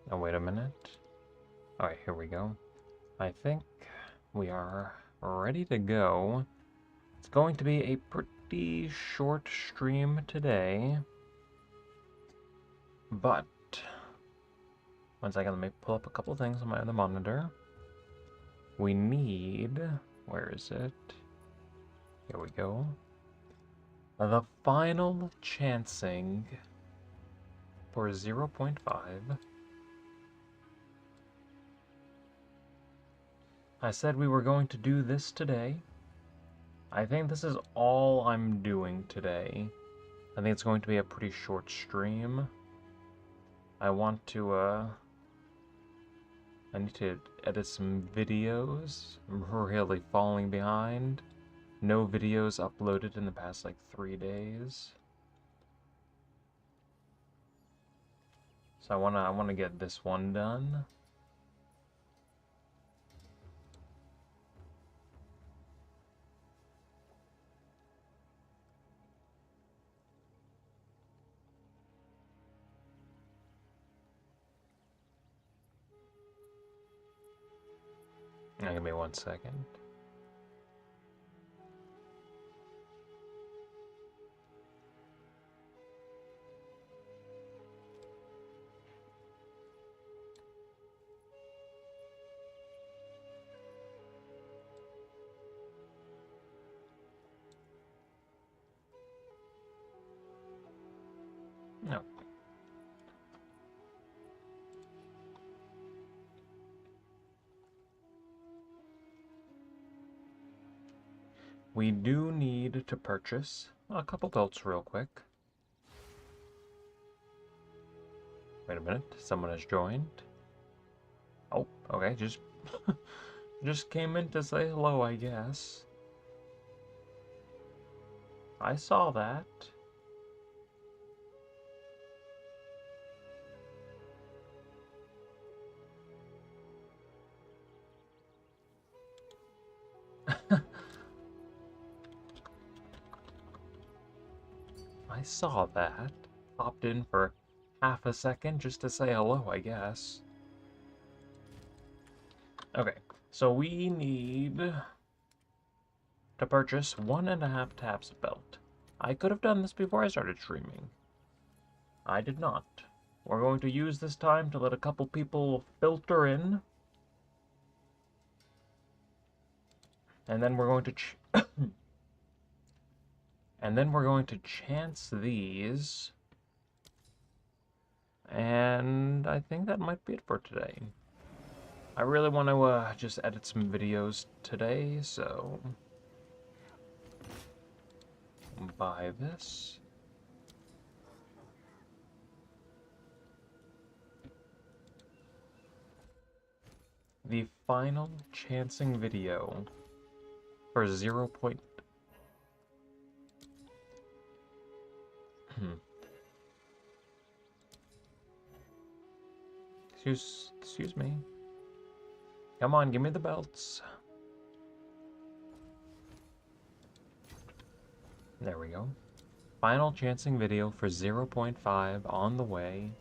Oh, wait a minute. Alright, here we go. I think we are ready to go. It's going to be a pretty short stream today. But, one second, let me pull up a couple things on my other monitor. We need, where is it? Here we go. The final chancing for 0.5. I said we were going to do this today. I think this is all I'm doing today. I think it's going to be a pretty short stream. I need to edit some videos. I'm really falling behind. No videos uploaded in the past like 3 days. So I wanna get this one done. Give me 1 second. No. We do need to purchase a couple belts real quick. Wait a minute, someone has joined. Oh, okay, just came in to say hello, I guess. I saw that. I saw that. Popped in for half a second just to say hello, I guess. Okay, so we need to purchase 1.5 taps of belt. I could have done this before I started streaming. I did not. We're going to use this time to let a couple people filter in. And then we're going to and then we're going to chance these. And I think that might be it for today. I really want to just edit some videos today, so buy this. The final chancing video for 0. Excuse me. Come on, give me the belts. There we go. Final chancing video for 0.5 on the way.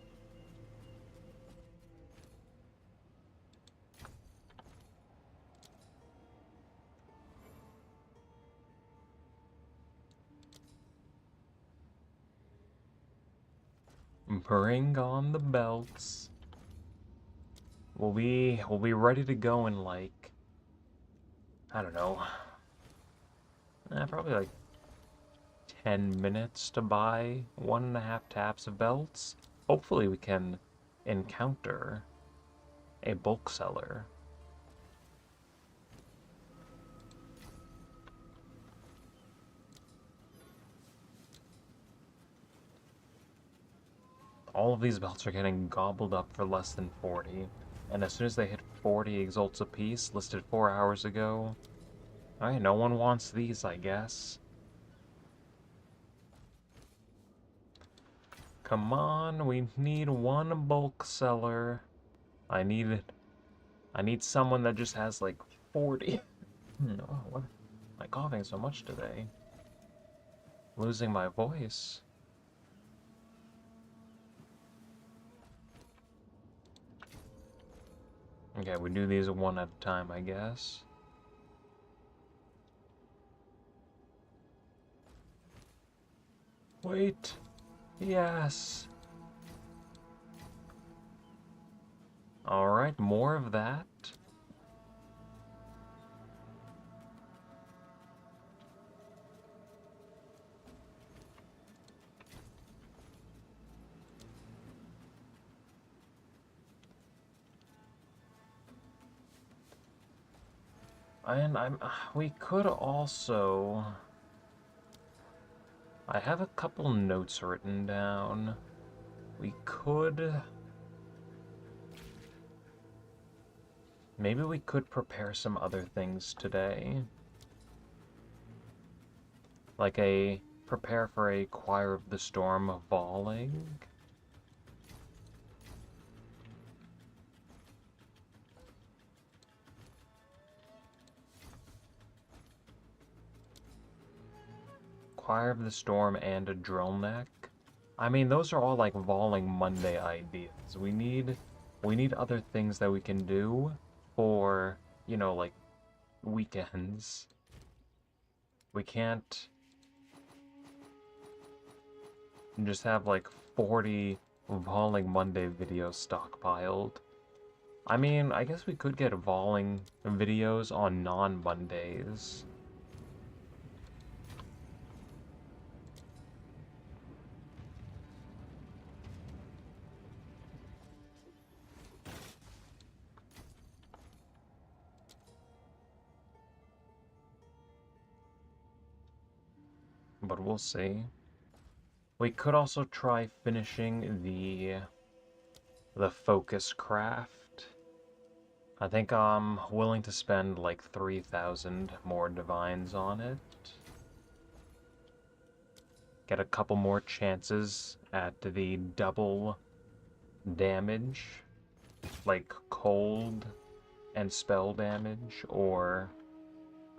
Bring on the belts. We'll be ready to go in like, I don't know, probably like 10 minutes to buy 1.5 taps of belts. Hopefully we can encounter a bulk seller. All of these belts are getting gobbled up for less than 40. And as soon as they hit 40 exalts apiece, listed 4 hours ago, alright, no one wants these, I guess. Come on, we need one bulk seller. I need someone that just has like 40. Oh, what? Am I coughing so much today? Losing my voice. Okay, we do these one at a time, I guess. Wait. Yes. Alright, more of that. And we could also... I have a couple notes written down. We could... Maybe we could prepare some other things today. Like prepare for a Choir of the Storm Volley. Choir of the Storm and a Drill Neck. I mean, those are all like Volley Monday ideas. We need other things that we can do for, you know, like weekends. We can't just have like 40 Volley Monday videos stockpiled. I mean, I guess we could get Volley videos on non-Mondays. But we'll see. We could also try finishing the focus craft. I think I'm willing to spend like 3,000 more divines on it. Get a couple more chances at the double damage, like cold and spell damage, or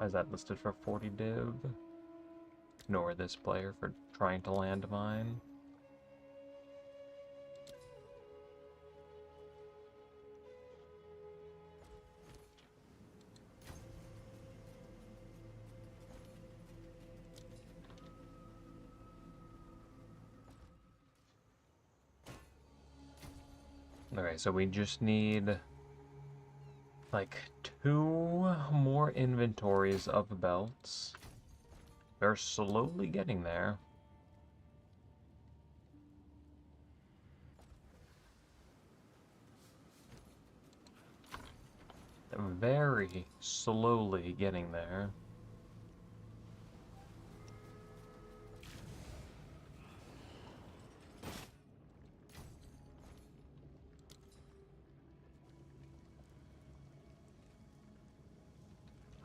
is that listed for 40 div? Ignore this player for trying to land mine. Okay, so we just need like 2 more inventories of belts. They're slowly getting there. Very slowly getting there.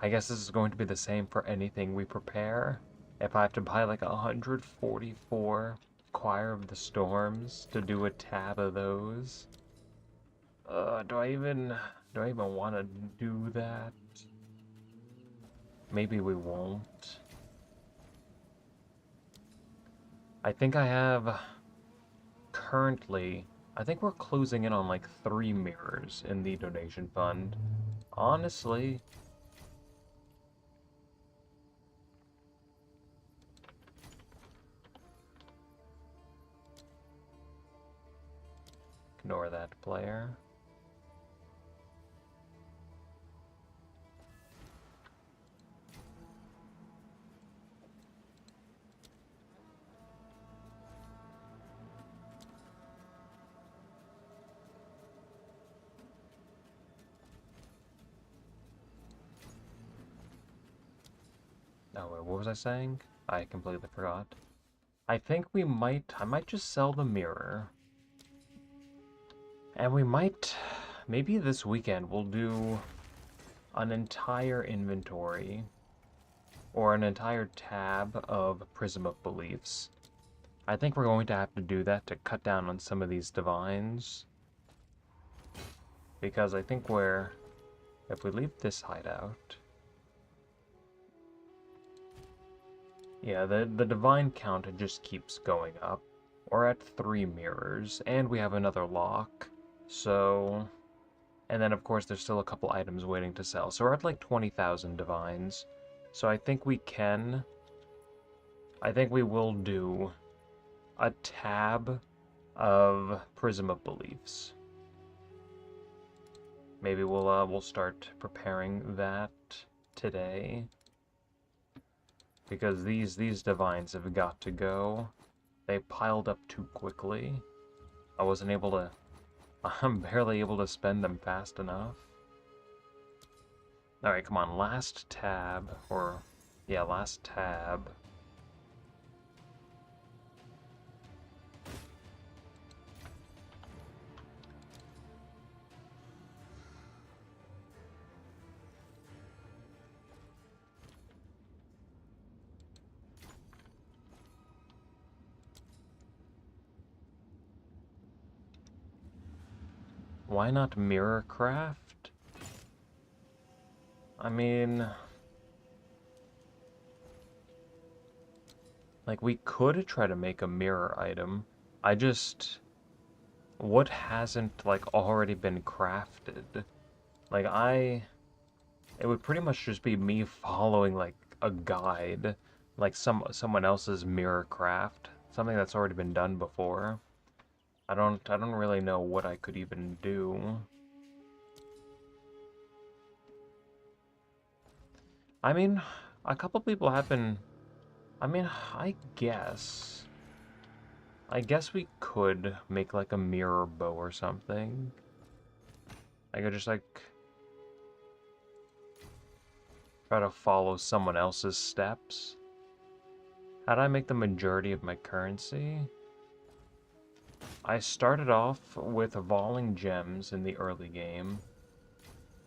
I guess this is going to be the same for anything we prepare. If I have to buy like 144 Choir of the Storms to do a tab of those. Do I even want to do that? Maybe we won't. I think I have currently, I think we're closing in on like 3 mirrors in the donation fund. Honestly, ignore that player. Oh, wait, what was I saying? I completely forgot. I think I might just sell the mirror. And we might, maybe this weekend we'll do an entire inventory or an entire tab of Prism of Beliefs. I think we're going to have to do that to cut down on some of these divines. Because I think if we leave this hideout, yeah, the divine count just keeps going up. We're at 3 mirrors, and we have another lock. So, And then, of course, there's still a couple items waiting to sell. So we're at like 20,000 divines. So I think we can... I think we will do a tab of Prism of Beliefs. Maybe we'll start preparing that today. Because these divines have got to go. They piled up too quickly. I wasn't able to... I'm barely able to spend them fast enough. Alright, come on, last tab, or... yeah, last tab. Why not mirror craft? I mean... like, we could try to make a mirror item. I just... what hasn't, like, already been crafted? Like, it would pretty much just be me following, like, a guide. Like, someone else's mirror craft. Something that's already been done before. I don't really know what I could even do. I mean, a couple people have been... I mean, I guess we could make, like, a mirror bow or something. I could just, like... try to follow someone else's steps. How'd I make the majority of my currency? I started off with voling gems in the early game,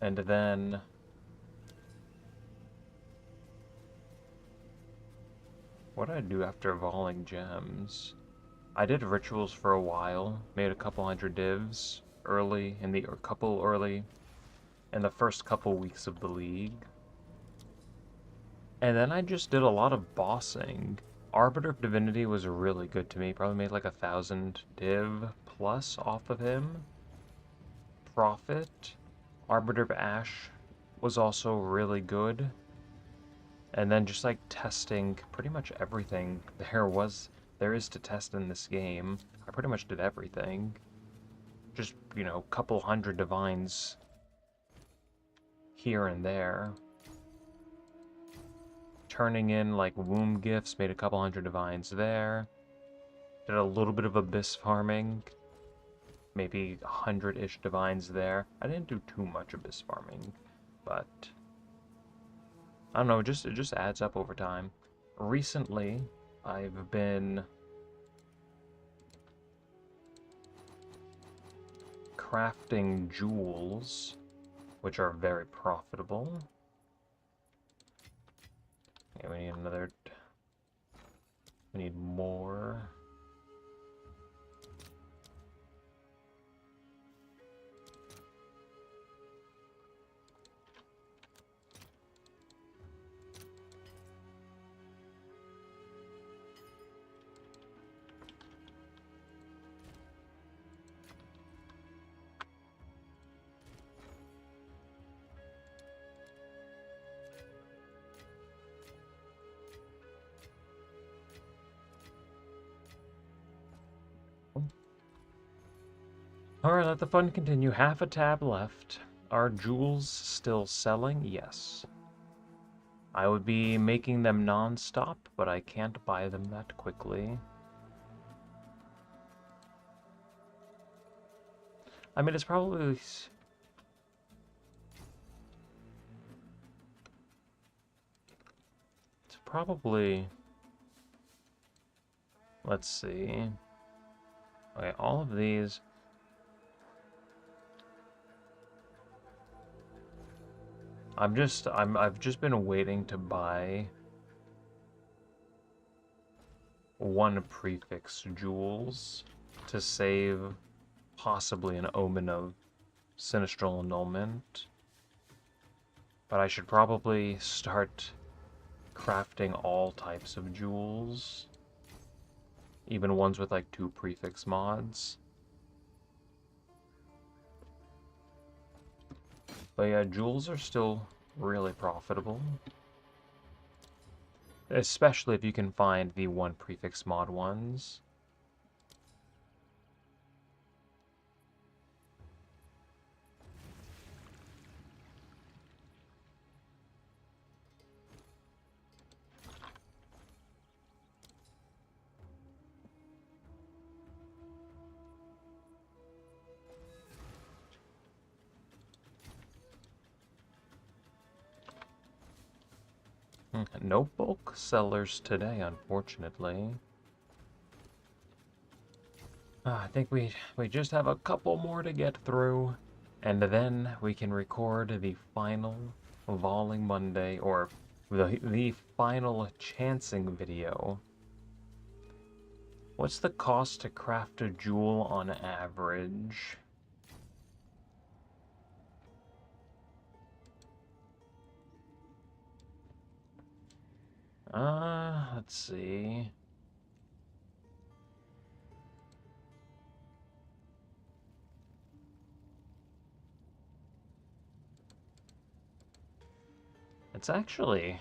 and then... what did I do after voling gems? I did rituals for a while, made a couple hundred divs early in the first couple weeks of the league. And then I just did a lot of bossing. Arbiter of Divinity was really good to me. Probably made like 1,000 div plus off of him. Prophet. Arbiter of Ash was also really good. And then just like testing pretty much everything there is to test in this game. I pretty much did everything. Just, you know, couple hundred divines here and there. Turning in, like, womb gifts, made a couple hundred divines there. Did a little bit of abyss farming. Maybe 100-ish divines there. I didn't do too much abyss farming, but... I don't know, it just adds up over time. Recently, I've been... crafting jewels, which are very profitable. Okay, we need another... we need more. Alright, let the fun continue. Half a tab left. Are jewels still selling? Yes. I would be making them non-stop, but I can't buy them that quickly. I mean, it's probably... let's see. Okay, all of these... I've just been waiting to buy one prefix jewels to save possibly an omen of sinistral annulment. But I should probably start crafting all types of jewels, even ones with like 2 prefix mods. But yeah, jewels are still really profitable. Especially if you can find the one prefix mod ones. No bulk sellers today, unfortunately. I think we just have a couple more to get through, and then we can record the final Volley Monday, or the final chancing video. What's the cost to craft a jewel on average? Let's see. It's actually...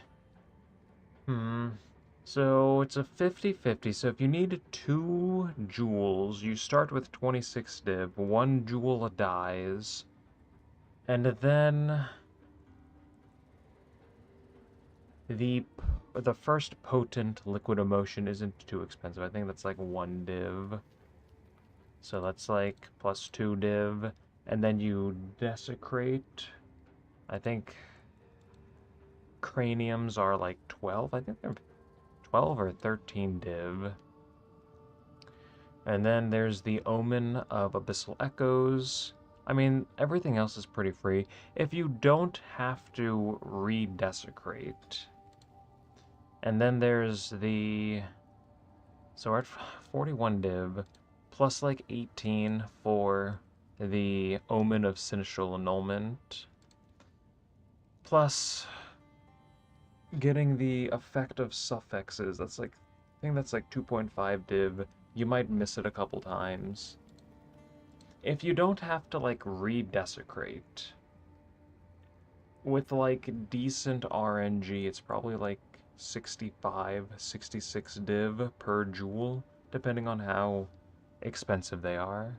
So it's a 50-50. So if you need 2 jewels, you start with 26 div, 1 jewel dies, and then the first potent liquid emotion isn't too expensive. I think that's like 1 div. So that's like plus 2 div, and then you desecrate. I think craniums are like 12. I think they're 12 or 13 div. And then there's the Omen of Abyssal Echoes. I mean, everything else is pretty free. If you don't have to re-desecrate. And then there's the... So we're at 41 div, plus like 18 for the Omen of Sinistral Annulment. Plus getting the effect of suffixes. That's like, I think that's like 2.5 div. You might miss it a couple times. If you don't have to like re-desecrate, with like decent RNG, it's probably like 65, 66 div per jewel, depending on how expensive they are.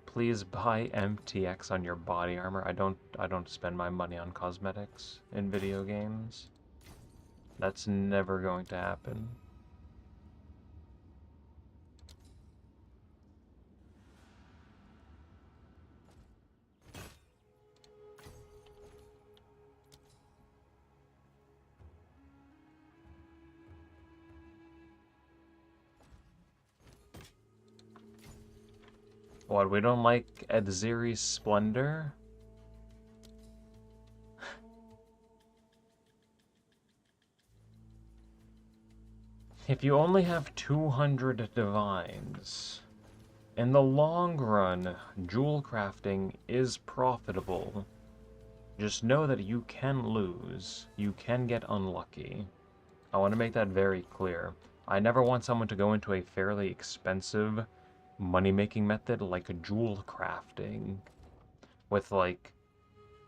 Please buy MTX on your body armor. I don't spend my money on cosmetics in video games. That's never going to happen. What, we don't like Edziri's Splendor? If you only have 200 divines, in the long run, jewel crafting is profitable. Just know that you can lose. You can get unlucky. I want to make that very clear. I never want someone to go into a fairly expensive money-making method like jewel crafting with like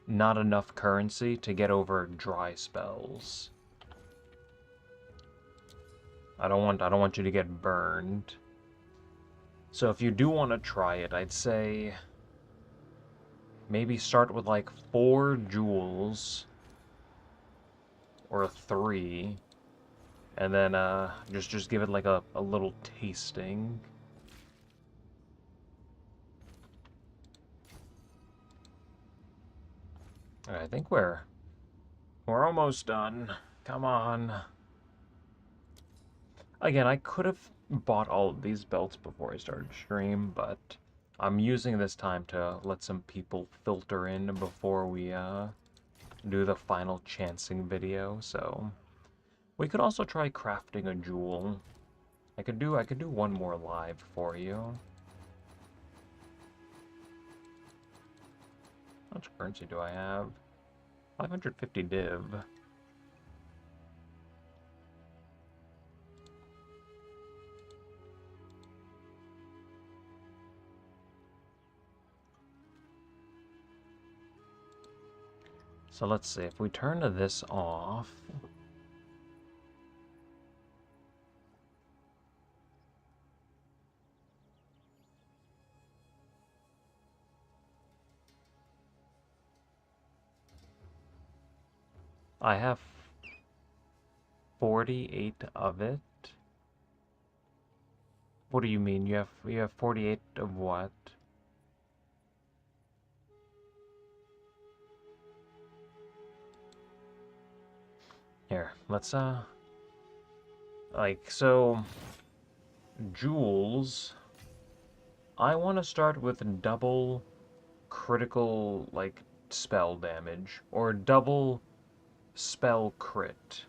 not enough currency to get over dry spells. I don't want you to get burned. So if you do want to try it, I'd say maybe start with like 4 jewels or 3, and then just give it like a little tasting. I think we're almost done. Come on. Again, I could have bought all of these belts before I started stream, but I'm using this time to let some people filter in before we do the final chancing video. So we could also try crafting a jewel. I could do one more live for you. How much currency do I have? 550 div. So let's see, if we turn this off... I have 48 of it. What do you mean? You have 48 of what? Here, let's like, so jewels, I want to start with double critical, like, spell damage, or double spell crit.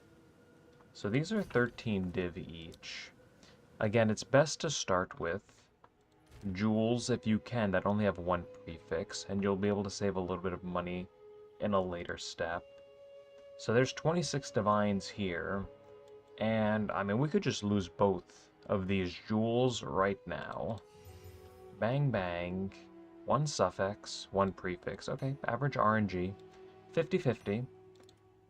So these are 13 div each. Again, it's best to start with jewels if you can that only have one prefix, and you'll be able to save a little bit of money in a later step. So there's 26 divines here, and I mean, we could just lose both of these jewels right now. Bang bang, one suffix, one prefix. Okay, average RNG, 50-50.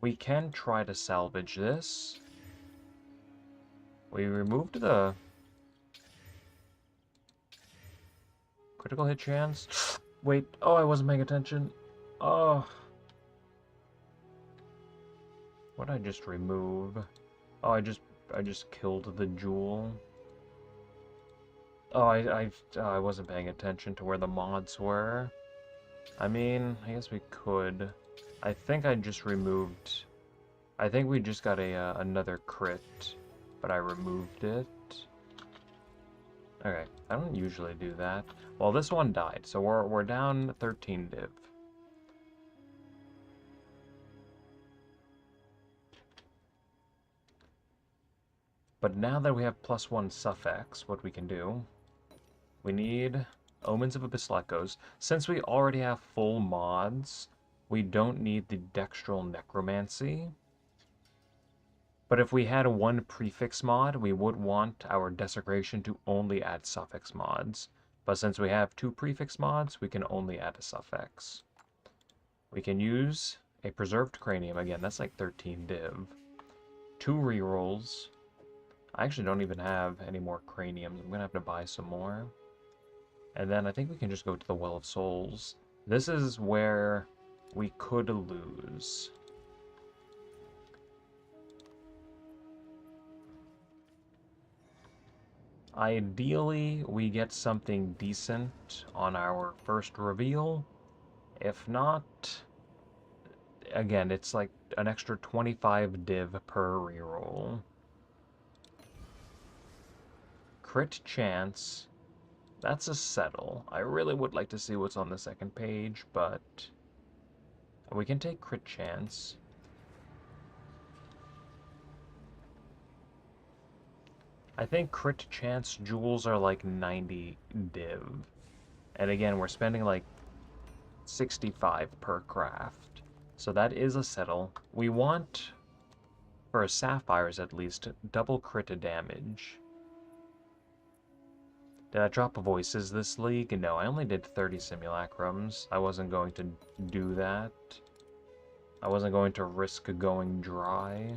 We can try to salvage this. We removed the critical hit chance. Wait, oh, I wasn't paying attention. Oh. What did I just remove? Oh, I just killed the jewel. Oh, I wasn't paying attention to where the mods were. I mean, I guess we could. I think I just removed... I think we just got a another crit, but I removed it. Okay, I don't usually do that. Well, this one died, so we're down 13 div. But now that we have +1 suffix, what we can do, we need Omens of Abyssal Echoes. Since we already have full mods, we don't need the Dextral Necromancy. But if we had one prefix mod, we would want our Desecration to only add suffix mods. But since we have two prefix mods, we can only add a suffix. We can use a Preserved Cranium. Again, that's like 13 div. 2 rerolls. I actually don't even have any more craniums. I'm going to have to buy some more. And then I think we can just go to the Well of Souls. This is where we could lose. Ideally, we get something decent on our first reveal. If not, again, it's like an extra 25 div per reroll. Crit chance. That's a settle. I really would like to see what's on the second page, but we can take crit chance. I think crit chance jewels are like 90 div. And again, we're spending like 65 per craft. So that is a settle. We want, for sapphires at least, double crit damage. Did I drop voices this league? No, I only did 30 simulacrums. I wasn't going to do that. I wasn't going to risk going dry.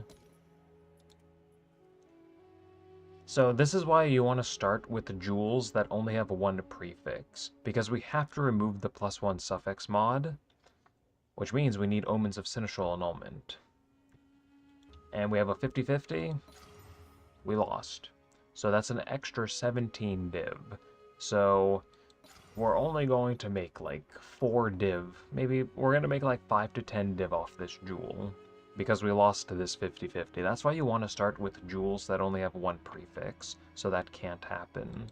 So this is why you want to start with the jewels that only have one prefix, because we have to remove the +1 suffix mod, which means we need Omens of Sinistral Annulment. And we have a 50-50. We lost. So that's an extra 17 div. So we're only going to make like 4 div. Maybe we're going to make like 5 to 10 div off this jewel, because we lost to this 50-50. That's why you want to start with jewels that only have one prefix, so that can't happen.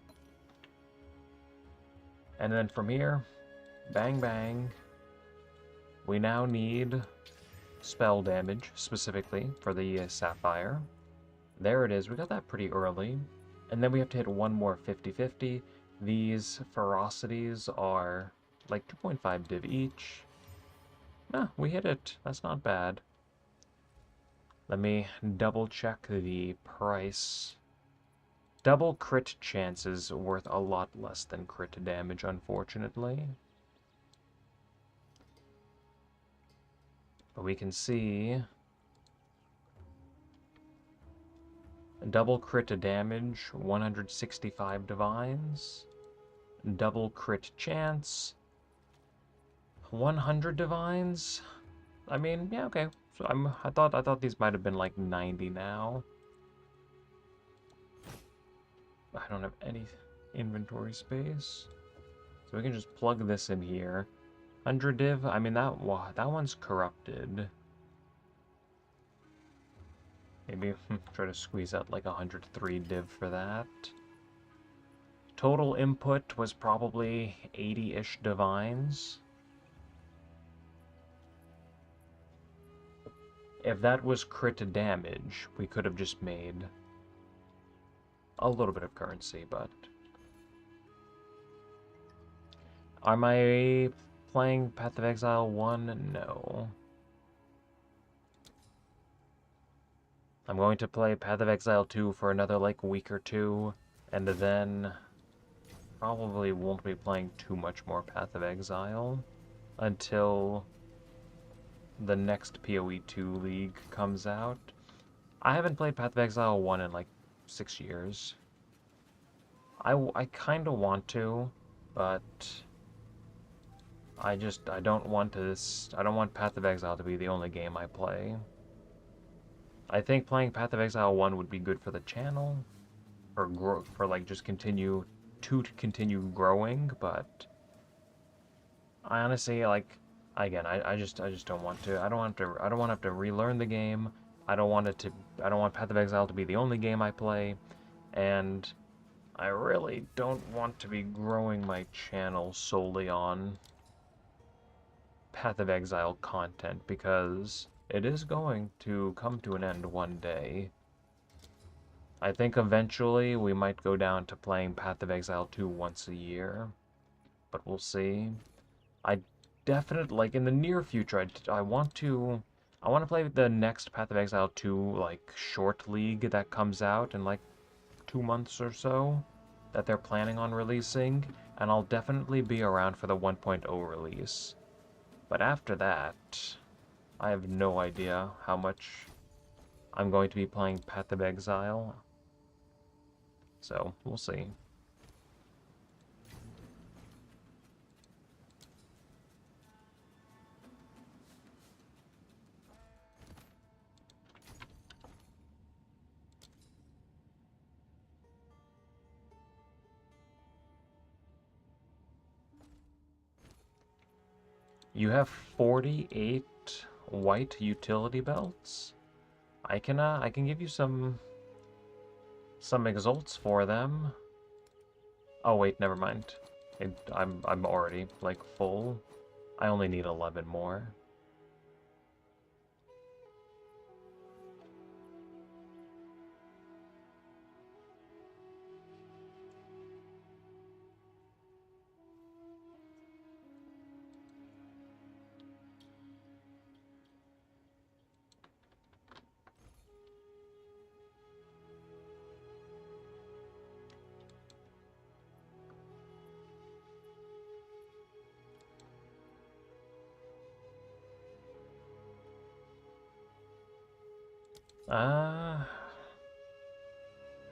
And then from here, bang bang, we now need spell damage, specifically for the Sapphire. There it is, we got that pretty early. And then we have to hit one more 50-50. These ferocities are like 2.5 div each. Ah, we hit it, that's not bad. Let me double check the price. Double crit chance is worth a lot less than crit damage, unfortunately. But we can see double crit to damage, 165 divines. Double crit chance, 100 divines. I mean, yeah, okay. So I thought these might have been like 90 now. I don't have any inventory space, so we can just plug this in here. 100 div. I mean that one's corrupted. Maybe try to squeeze out like 103 div for that. Total input was probably 80-ish divines. If that was crit damage, we could have just made a little bit of currency, but... Am I playing Path of Exile 1? No. I'm going to play Path of Exile 2 for another, like, week or two, and then probably won't be playing too much more Path of Exile until the next PoE 2 League comes out. I haven't played Path of Exile 1 in, like, 6 years. I kind of want to, but I don't want Path of Exile to be the only game I play. I think playing Path of Exile 1 would be good for the channel, for like just continue growing, but I honestly, like, again, I just don't want to. I don't want to have to relearn the game. I don't want Path of Exile to be the only game I play, and I really don't want to be growing my channel solely on Path of Exile content, because it is going to come to an end one day. I think eventually we might go down to playing Path of Exile 2 once a year, but we'll see. I definitely, like, in the near future, I want to play the next Path of Exile 2, like, short league that comes out in, like, 2 months or so, that they're planning on releasing, and I'll definitely be around for the 1.0 release. But after that, I have no idea how much I'm going to be playing Path of Exile. So, we'll see. You have 48 white utility belts. I can give you some exalts for them. Oh wait, never mind. I'm already like full. I only need 11 more.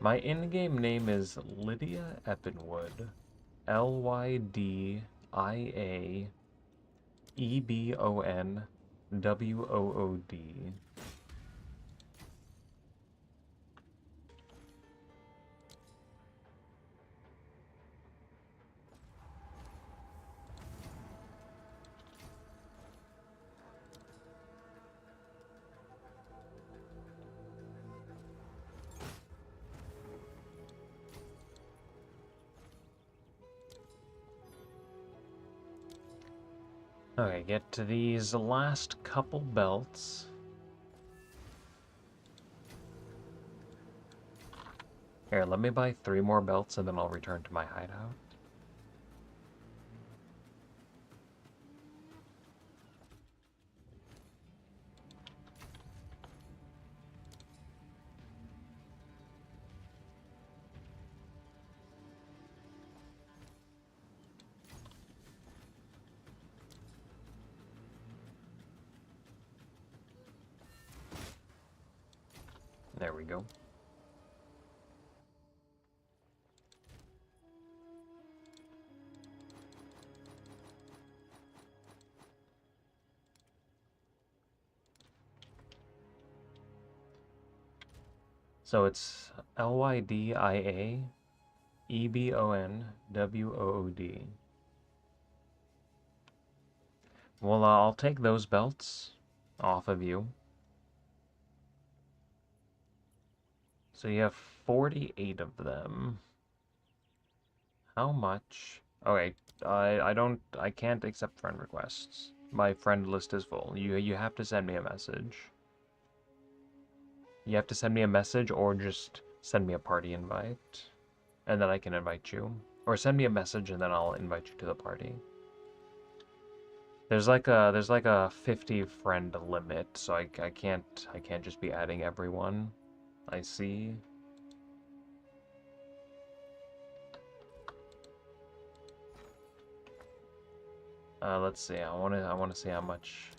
My in-game name is Lydia Eppenwood. Lydiaebonwood. Okay, get to these last couple belts. Here, let me buy 3 more belts and then I'll return to my hideout. we go. So it's LYDIAEBONWOOD. Well, I'll take those belts off of you. So you have 48 of them. How much? Okay, I can't accept friend requests. My friend list is full. You have to send me a message. You have to send me a message or just send me a party invite, and then I can invite you. Or send me a message and then I'll invite you to the party. There's like a 50 friend limit, so I can't just be adding everyone I see. Let's see. I wanna see how much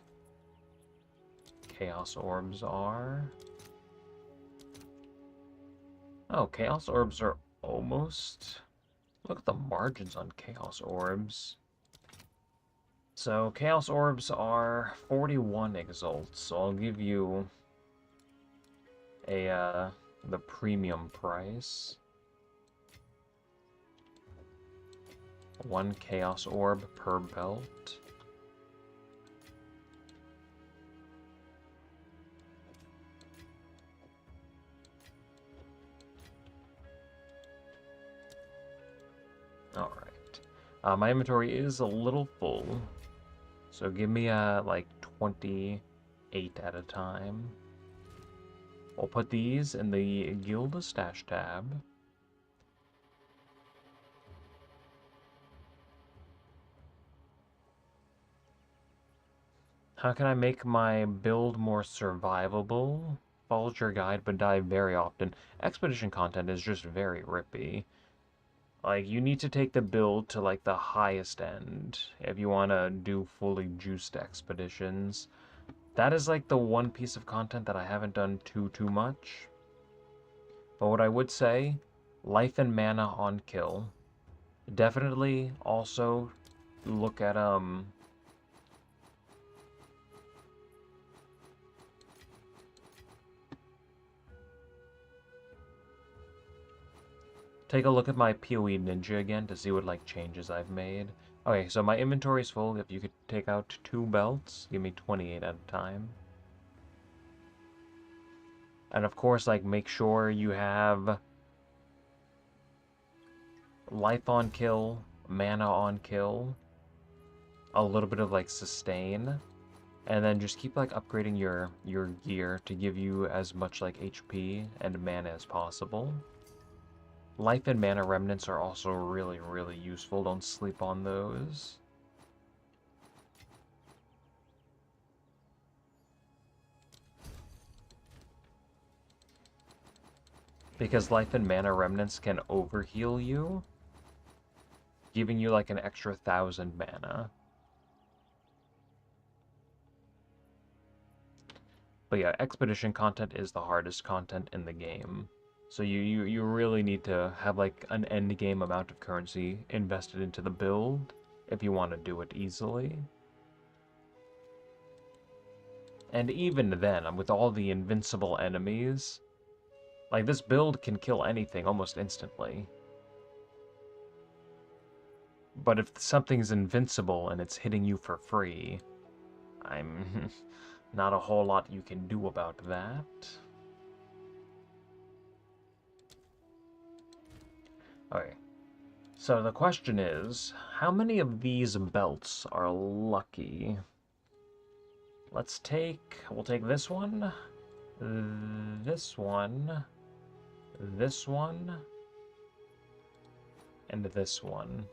Chaos Orbs are. Oh, Chaos Orbs are almost... Look at the margins on Chaos Orbs. So, Chaos Orbs are 41 exalts, so I'll give you the premium price. 1 Chaos Orb per belt. Alright. My inventory is a little full, so give me like 28 at a time. I'll put these in the Guild Stash tab. How can I make my build more survivable? Follows your guide but die very often. Expedition content is just very rippy. Like, you need to take the build to, like, the highest end if you want to do fully juiced expeditions. That is, like, the one piece of content that I haven't done too much. But what I would say, life and mana on kill. Definitely also look at, take a look at my PoE Ninja again to see what, like, changes I've made. Okay, so my inventory's full. If you could take out 2 belts, give me 28 at a time. And of course, like, make sure you have life on kill, mana on kill, a little bit of, like, sustain, and then just keep, like, upgrading your gear to give you as much, like, HP and mana as possible. Life and mana remnants are also really useful. Don't sleep on those. Because life and mana remnants can overheal you, giving you like an extra 1,000 mana. But yeah, expedition content is the hardest content in the game. So you really need to have like an end game amount of currency invested into the build if you want to do it easily. And even then, with all the invincible enemies, like this build can kill anything almost instantly. But if something's invincible and it's hitting you for free, I'm not a whole lot you can do about that. Okay, so the question is, how many of these belts are lucky? We'll take this one, this one, this one, and this one.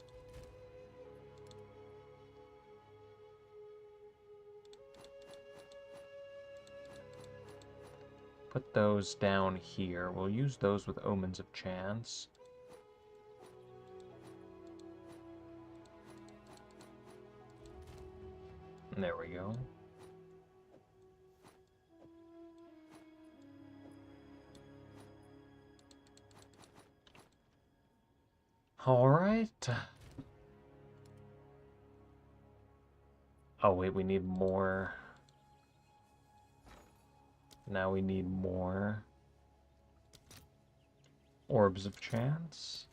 Put those down here. We'll use those with Omens of Chance. There we go. Alright. Oh wait, we need more. Now we need more orbs of chance.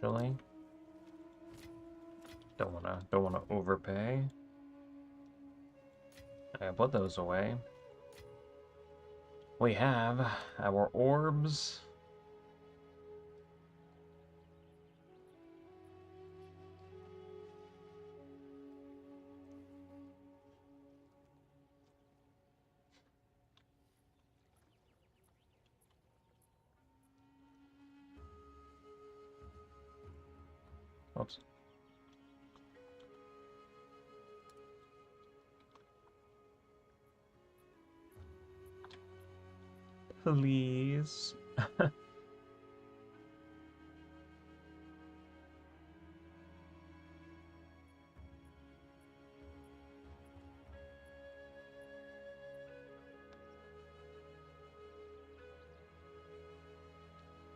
Actually, don't wanna overpay. I put those away. We have our orbs. Oops. Please.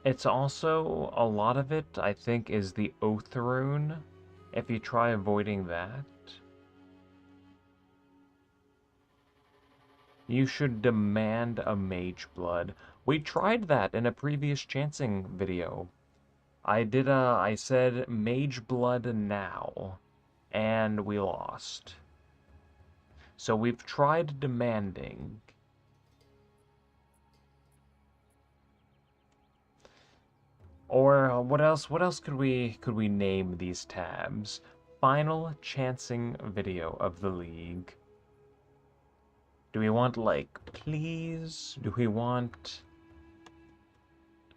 It's also, a lot of it, I think, is the Oath rune. If you try avoiding that, you should demand a mage blood. We tried that in a previous chancing video. I said mage blood now, and we lost. So we've tried demanding. Or what else? What else could we name these tabs? Final chancing video of the league. Do we want like please? Do we want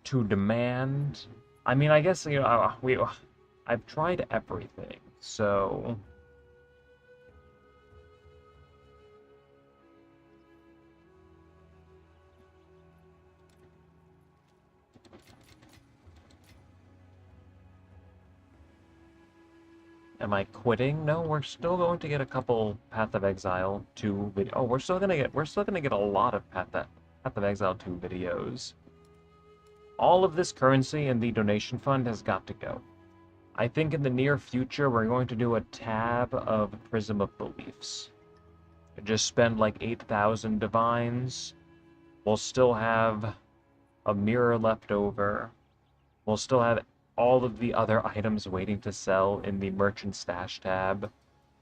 to demand? I mean, I guess I've tried everything, so am I quitting? No, we're still going to get a couple Path of Exile 2 video. Oh, we're still gonna get a lot of Path of Exile 2 videos. All of this currency in the donation fund has got to go. I think in the near future we're going to do a tab of Prism of Beliefs. Just spend like 8,000 divines. We'll still have a mirror left over. We'll still have all of the other items waiting to sell in the merchant stash tab.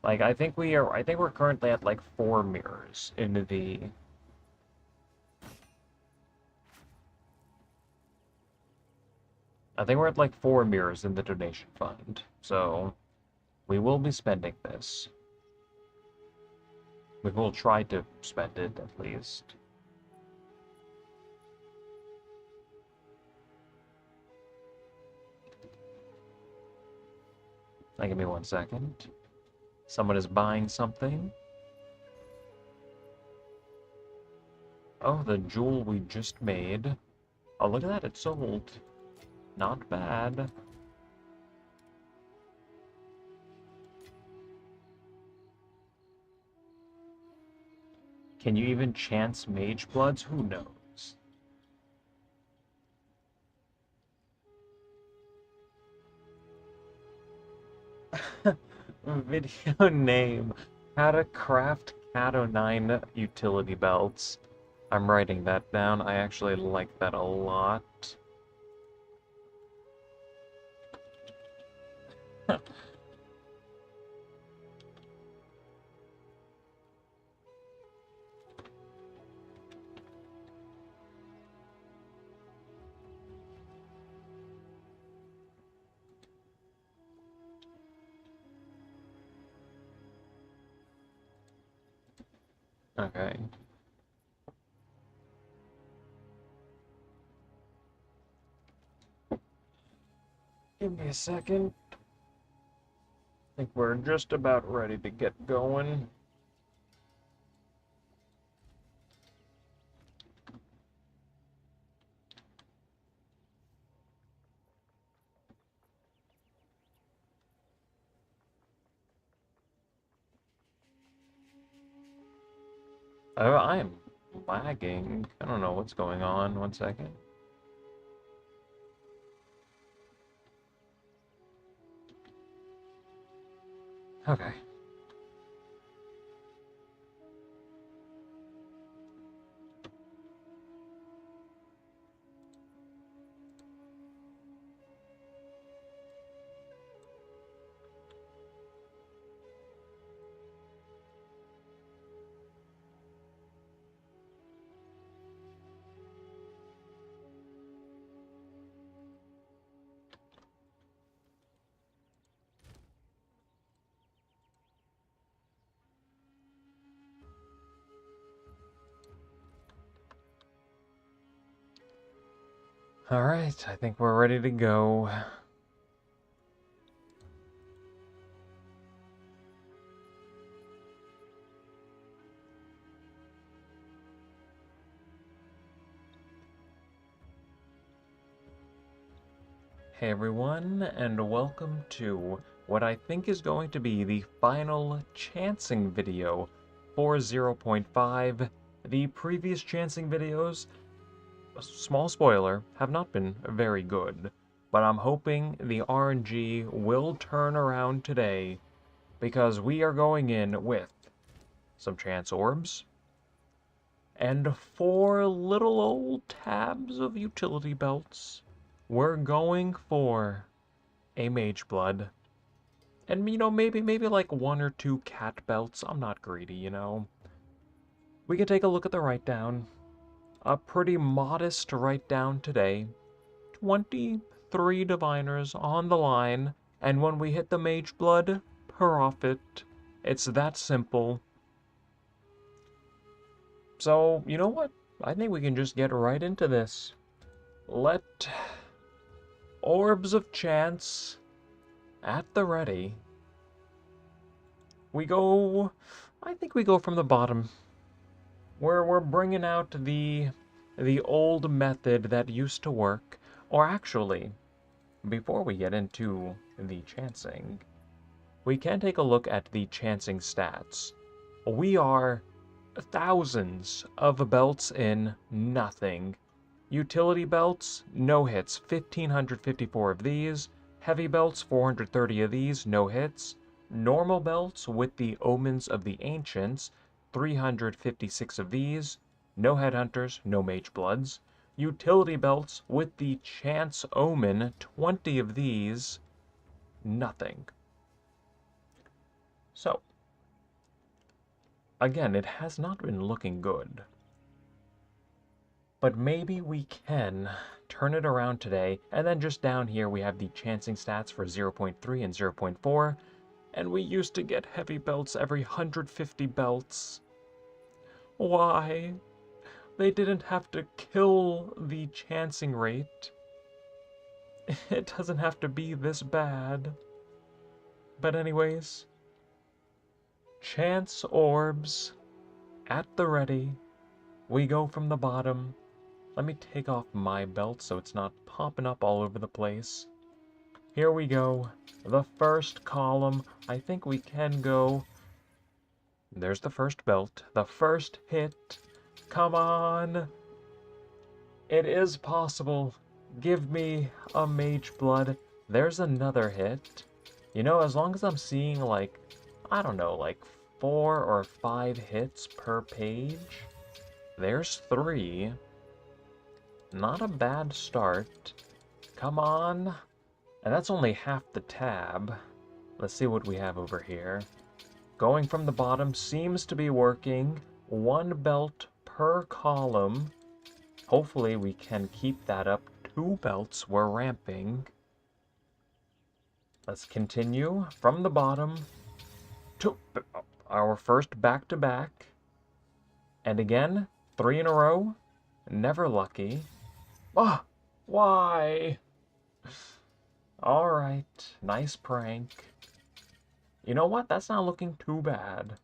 Like I think we're currently at like 4 mirrors in the I think we're at like 4 mirrors in the donation fund. So we will be spending this. We will try to spend it at least. Now give me 1 second. Someone is buying something. Oh, the jewel we just made. Oh, look at that, it sold. Not bad. Can you even chance mage bloods? Who knows? Video name. How to craft Cato 9 utility belts. I'm writing that down. I actually like that a lot. Okay. Give me a second. I think we're just about ready to get going. I am lagging. I don't know what's going on. 1 second. Okay. Alright, I think we're ready to go. Hey everyone, and welcome to what I think is going to be the final chancing video for 0.5. The previous chancing videos, small spoiler, have not been very good, but I'm hoping the RNG will turn around today because we are going in with some chance orbs and 4 little old tabs of utility belts. We're going for a mage blood. And, you know, maybe like 1 or 2 cat belts. I'm not greedy, you know. We can take a look at the write-down. A pretty modest write-down today. 23 diviners on the line. And when we hit the mage blood, profit. It's that simple. So, you know what? I think we can just get right into this. Let orbs of chance at the ready. We go... I think we go from the bottom. We're bringing out the old method that used to work. Or actually, before we get into the chancing, we can take a look at the chancing stats. We are thousands of belts in nothing. Utility belts, no hits, 1,554 of these. Heavy belts, 430 of these, no hits. Normal belts with the Omens of the Ancients, 356 of these. No Headhunters, no Mage Bloods. Utility belts with the Chance Omen, 20 of these. Nothing. So, again, it has not been looking good. But maybe we can turn it around today. And then just down here we have the chancing stats for 0.3 and 0.4. And we used to get heavy belts every 150 belts. Why? They didn't have to kill the chancing rate. It doesn't have to be this bad. But anyways, chance orbs at the ready. We go from the bottom. Let me take off my belt so it's not popping up all over the place. Here we go. The first column. I think we can go. There's the first belt. The first hit. Come on. It is possible. Give me a mage blood. There's another hit. You know, as long as I'm seeing like, I don't know, like 4 or 5 hits per page. There's 3. Not a bad start. Come on. And that's only half the tab. Let's see what we have over here. Going from the bottom seems to be working. 1 belt per column. Hopefully we can keep that up. 2 belts we're ramping. Let's continue from the bottom to our first back-to-back. And again, 3 in a row. Never lucky. Ah, why? Alright, nice prank. You know what? That's not looking too bad.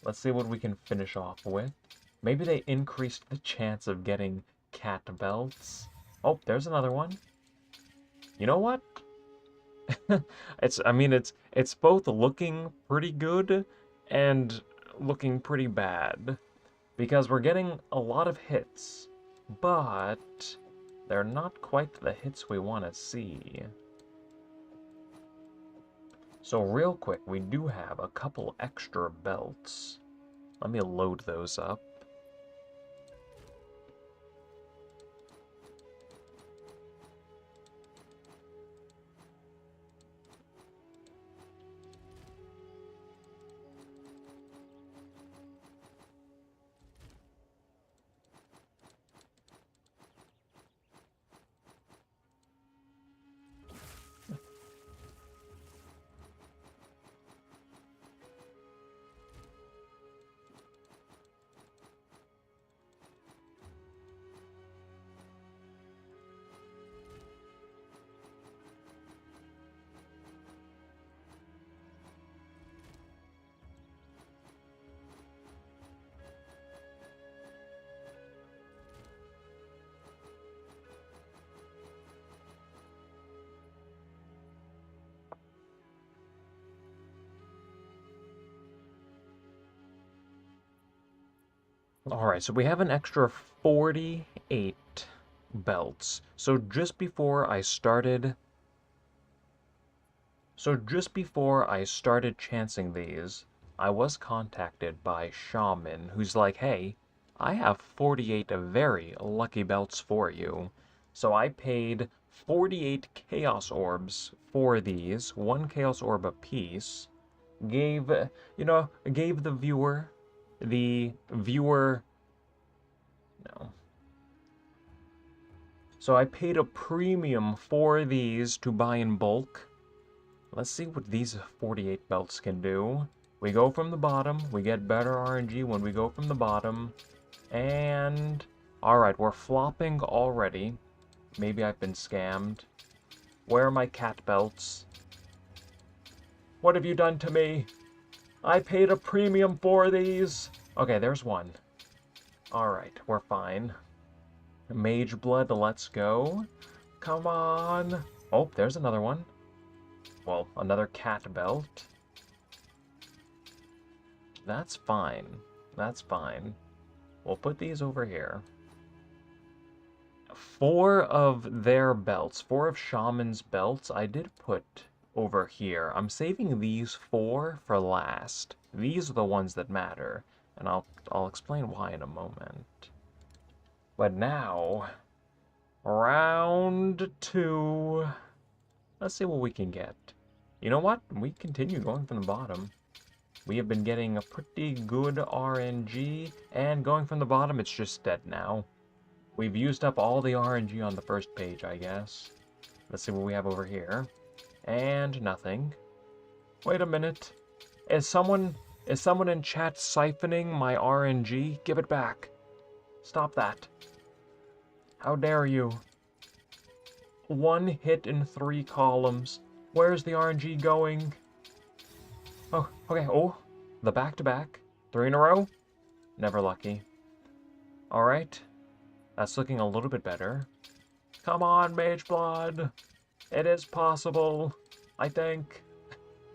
Let's see what we can finish off with. Maybe they increased the chance of getting cat belts. Oh, there's another one. You know what? I mean, it's both looking pretty good and looking pretty bad because we're getting a lot of hits, but they're not quite the hits we want to see. So real quick, we do have a couple extra belts. Let me load those up. Alright, so we have an extra 48 belts. So just before I started chancing these, I was contacted by Shaman, who's like, hey, I have 48 very lucky belts for you. So I paid 48 Chaos Orbs for these, one Chaos Orb apiece, gave, gave the viewer, no. So I paid a premium for these to buy in bulk. Let's see what these 48 belts can do. We go from the bottom. We get better RNG when we go from the bottom. And... alright, we're flopping already. Maybe I've been scammed. Where are my cat belts? What have you done to me? I paid a premium for these. Okay, there's one. Alright, we're fine. Mage Blood, let's go. Come on. Oh, there's another one. Well, another cat belt. That's fine. That's fine. We'll put these over here. 4 of their belts, 4 of Shaman's belts, I did put over here. I'm saving these 4 for last. These are the ones that matter, and I'll explain why in a moment. But now, round 2. Let's see what we can get. You know what? We continue going from the bottom. We have been getting a pretty good RNG, and going from the bottom, it's just dead now. We've used up all the RNG on the first page, I guess. Let's see what we have over here. And nothing. Wait a minute. Is someone in chat siphoning my RNG? Give it back. Stop that. How dare you? 1 hit in 3 columns. Where's the RNG going? Oh, okay. Oh, the back-to-back. 3 in a row? Never lucky. Alright. That's looking a little bit better. Come on, Mage Blood. It is possible, I think.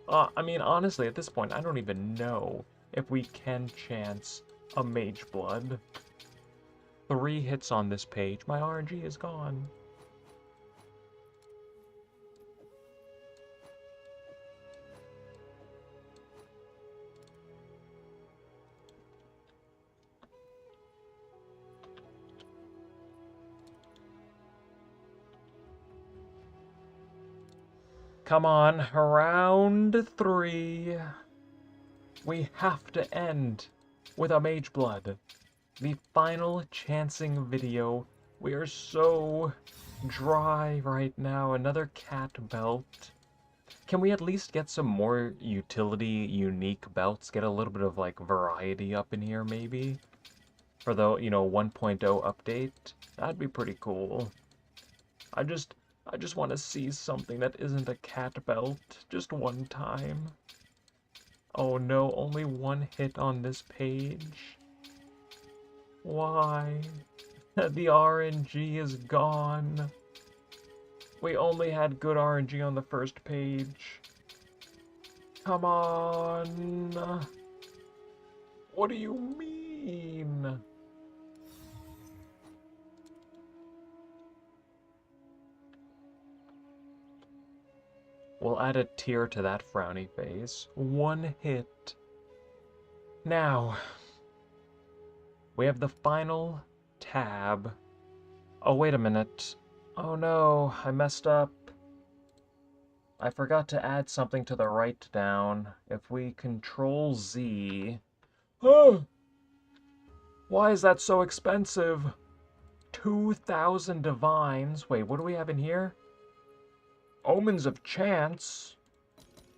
I mean, honestly, at this point, I don't even know if we can chance a Mage Blood. 3 hits on this page. My RNG is gone. Come on, round 3. We have to end with a Mage Blood. The final chancing video. We are so dry right now. Another cat belt. Can we at least get some more utility, unique belts? Get a little bit of, like, variety up in here, maybe? For the, 1.0 update? That'd be pretty cool. I just want to see something that isn't a cat belt. Just one time. Oh no, only one hit on this page. Why? The RNG is gone. We only had good RNG on the first page. Come on. What do you mean? We'll add a tear to that frowny face. One hit. Now, we have the final tab. Oh, wait a minute. Oh no, I messed up. I forgot to add something to the write down. If we Control Z... Oh! Why is that so expensive? 2,000 divines. Wait, what do we have in here? Omens of Chance.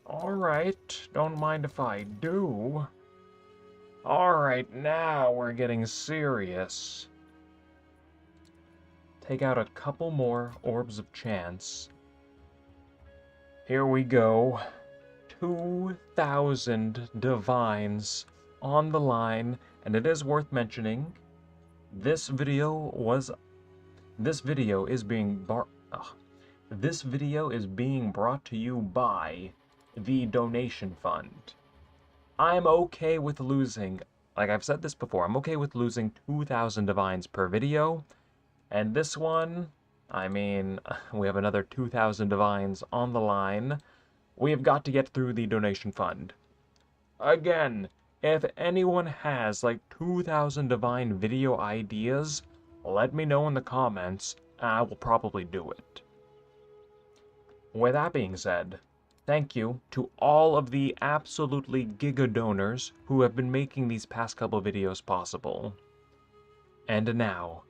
Alright, don't mind if I do. Alright, now we're getting serious. Take out a couple more Orbs of Chance. Here we go. 2,000 divines on the line, and it is worth mentioning, this video is being brought to you by the donation fund. I'm okay with losing, like I've said this before, I'm okay with losing 2,000 divines per video, and this one, I mean, we have another 2,000 divines on the line. We have got to get through the donation fund. Again, if anyone has like 2,000 divine video ideas, let me know in the comments, and I will probably do it. With that being said, thank you to all of the absolutely giga donors who have been making these past couple videos possible. And now,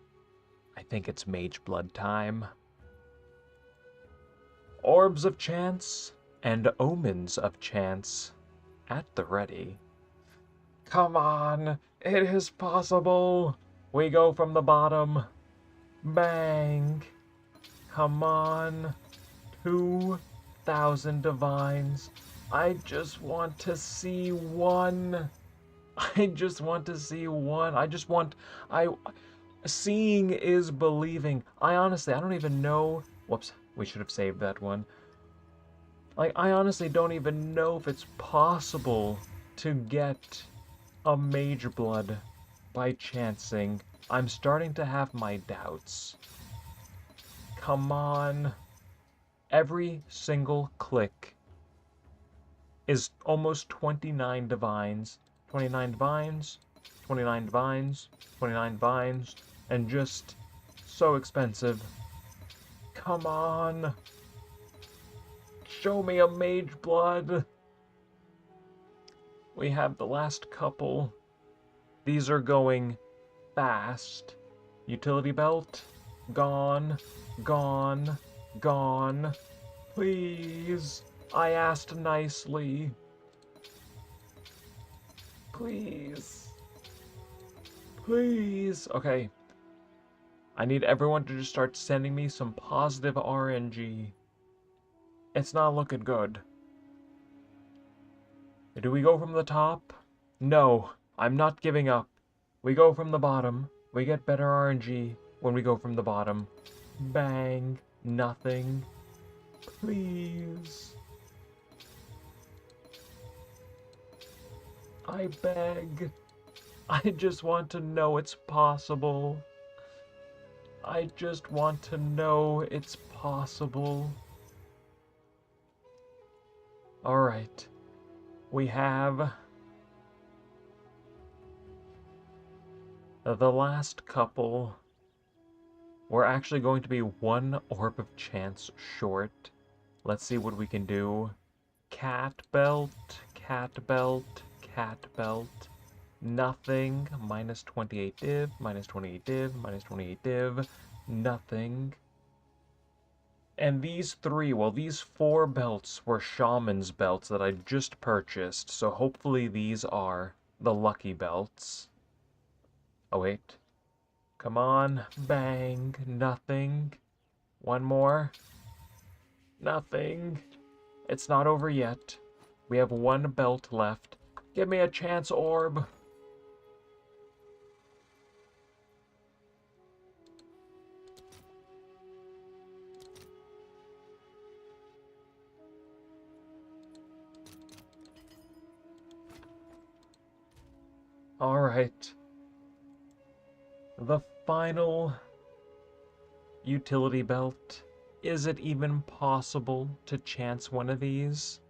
I think it's Mage Blood time. Orbs of Chance and Omens of Chance at the ready. Come on, it is possible. We go from the bottom. Bang. Come on. 2,000 divines. I just want to see one. I just want to see one. Seeing is believing. I don't even know. Whoops, we should have saved that one. Like, I honestly don't even know if it's possible to get a Mage Blood by chancing. I'm starting to have my doubts. Come on. Every single click is almost 29 divines. 29 divines, 29 divines, 29 divines, and just so expensive. Come on. Show me a Mage Blood. We have the last couple. These are going fast. Utility Belt. Gone. Gone. Gone. Please. I asked nicely. Please. Please. Okay. I need everyone to just start sending me some positive RNG. It's not looking good. Do we go from the top? No, I'm not giving up. We go from the bottom. We get better RNG when we go from the bottom. Bang. Nothing. Please. I beg. I just want to know it's possible. I just want to know it's possible. Alright. We have the last couple. We're actually going to be one Orb of Chance short. Let's see what we can do. Cat Belt, Cat Belt, Cat Belt. Nothing. Minus 28 div, minus 28 div, minus 28 div. Nothing. And these these 4 belts were Shaman's belts that I just purchased, so hopefully these are the lucky belts. Oh wait. Come on. Bang. Nothing. One more. Nothing. It's not over yet. We have one belt left. Give me a chance, orb. Alright. The final utility belt. Is it even possible to chance one of these?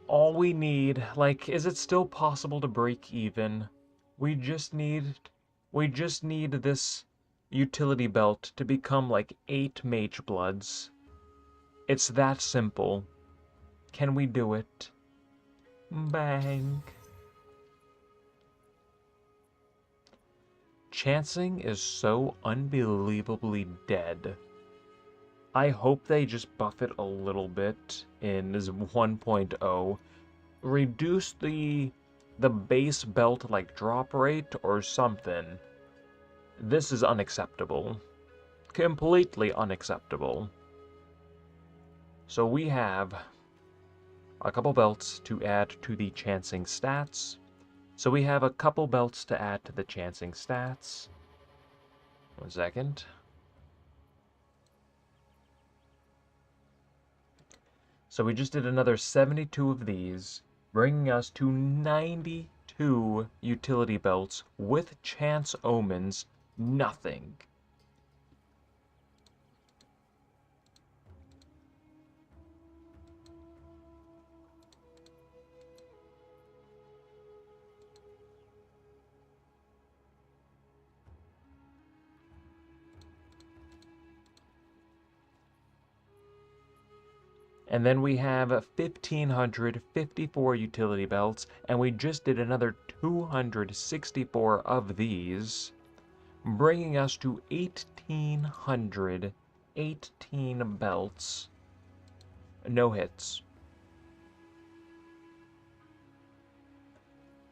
All we need, like, is it still possible to break even? We just need this utility belt to become like 8 Mage Bloods. It's that simple. Can we do it? Bang. Chancing is so unbelievably dead. I hope they just buff it a little bit in 1.0. Reduce the base belt like drop rate or something. This is unacceptable. Completely unacceptable. So we have a couple belts to add to the chancing stats. So we have a couple belts to add to the chancing stats. 1 second. So we just did another 72 of these, bringing us to 92 utility belts with chance omens, nothing. And then we have 1,554 utility belts, and we just did another 264 of these, bringing us to 1,818 belts. No hits.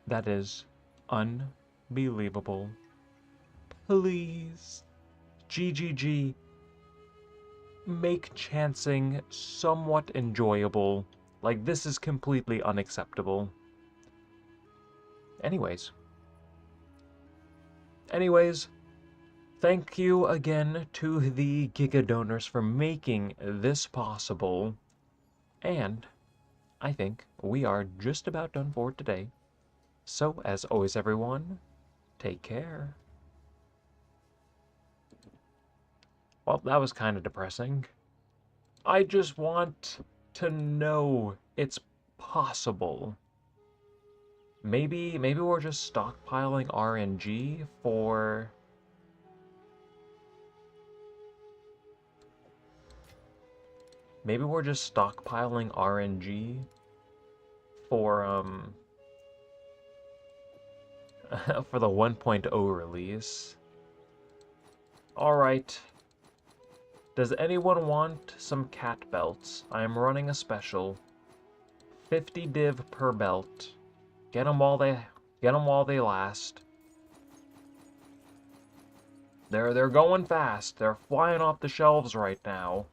That is unbelievable. Please, GGG. Make chancing somewhat enjoyable. Like, this is completely unacceptable. Anyways, thank you again to the Giga donors for making this possible. And I think we are just about done for today. So, as always, everyone, take care. Well, that was kind of depressing. I just want to know it's possible. Maybe we're just stockpiling RNG for... Maybe we're just stockpiling RNG for, for the 1.0 release. Alright. Does anyone want some cat belts? I am running a special. 50 div per belt. Get them while they last. They're going fast. They're flying off the shelves right now.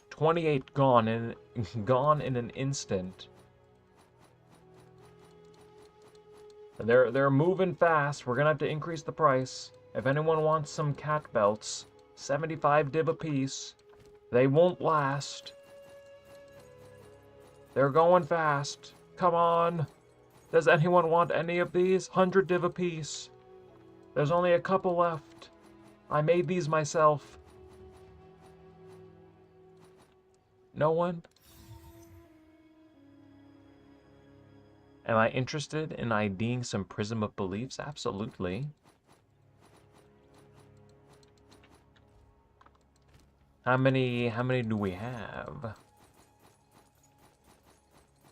28 gone in an instant. They're moving fast. We're gonna have to increase the price. If anyone wants some cat belts, 75 div a piece. They won't last. They're going fast. Come on. Does anyone want any of these? 100 div a piece. There's only a couple left. I made these myself. No one? Am I interested in IDing some Prism of Beliefs? Absolutely. How many do we have?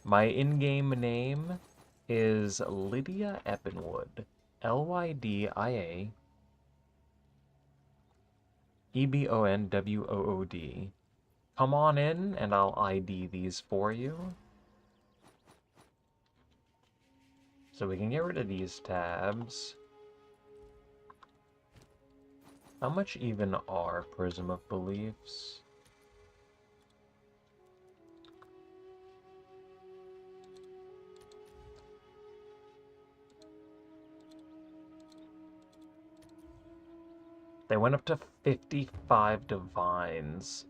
My in-game name is Lydia Eppenwood. Lydia Ebonwood. Come on in and I'll ID these for you. So we can get rid of these tabs. How much even are Prism of Beliefs? They went up to 55 divines.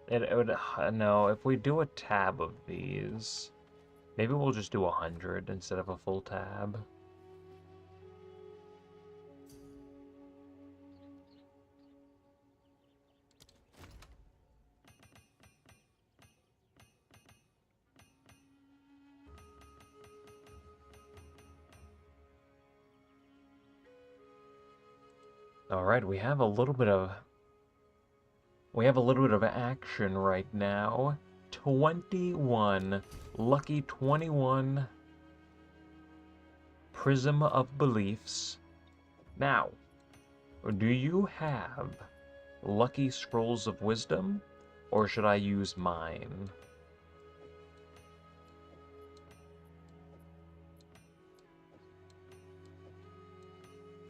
It would no. If we do a tab of these, maybe we'll just do 100 instead of a full tab. All right, we have a little bit of action right now. 21, lucky 21 Prism of Beliefs. Now, do you have Lucky Scrolls of Wisdom, or should I use mine?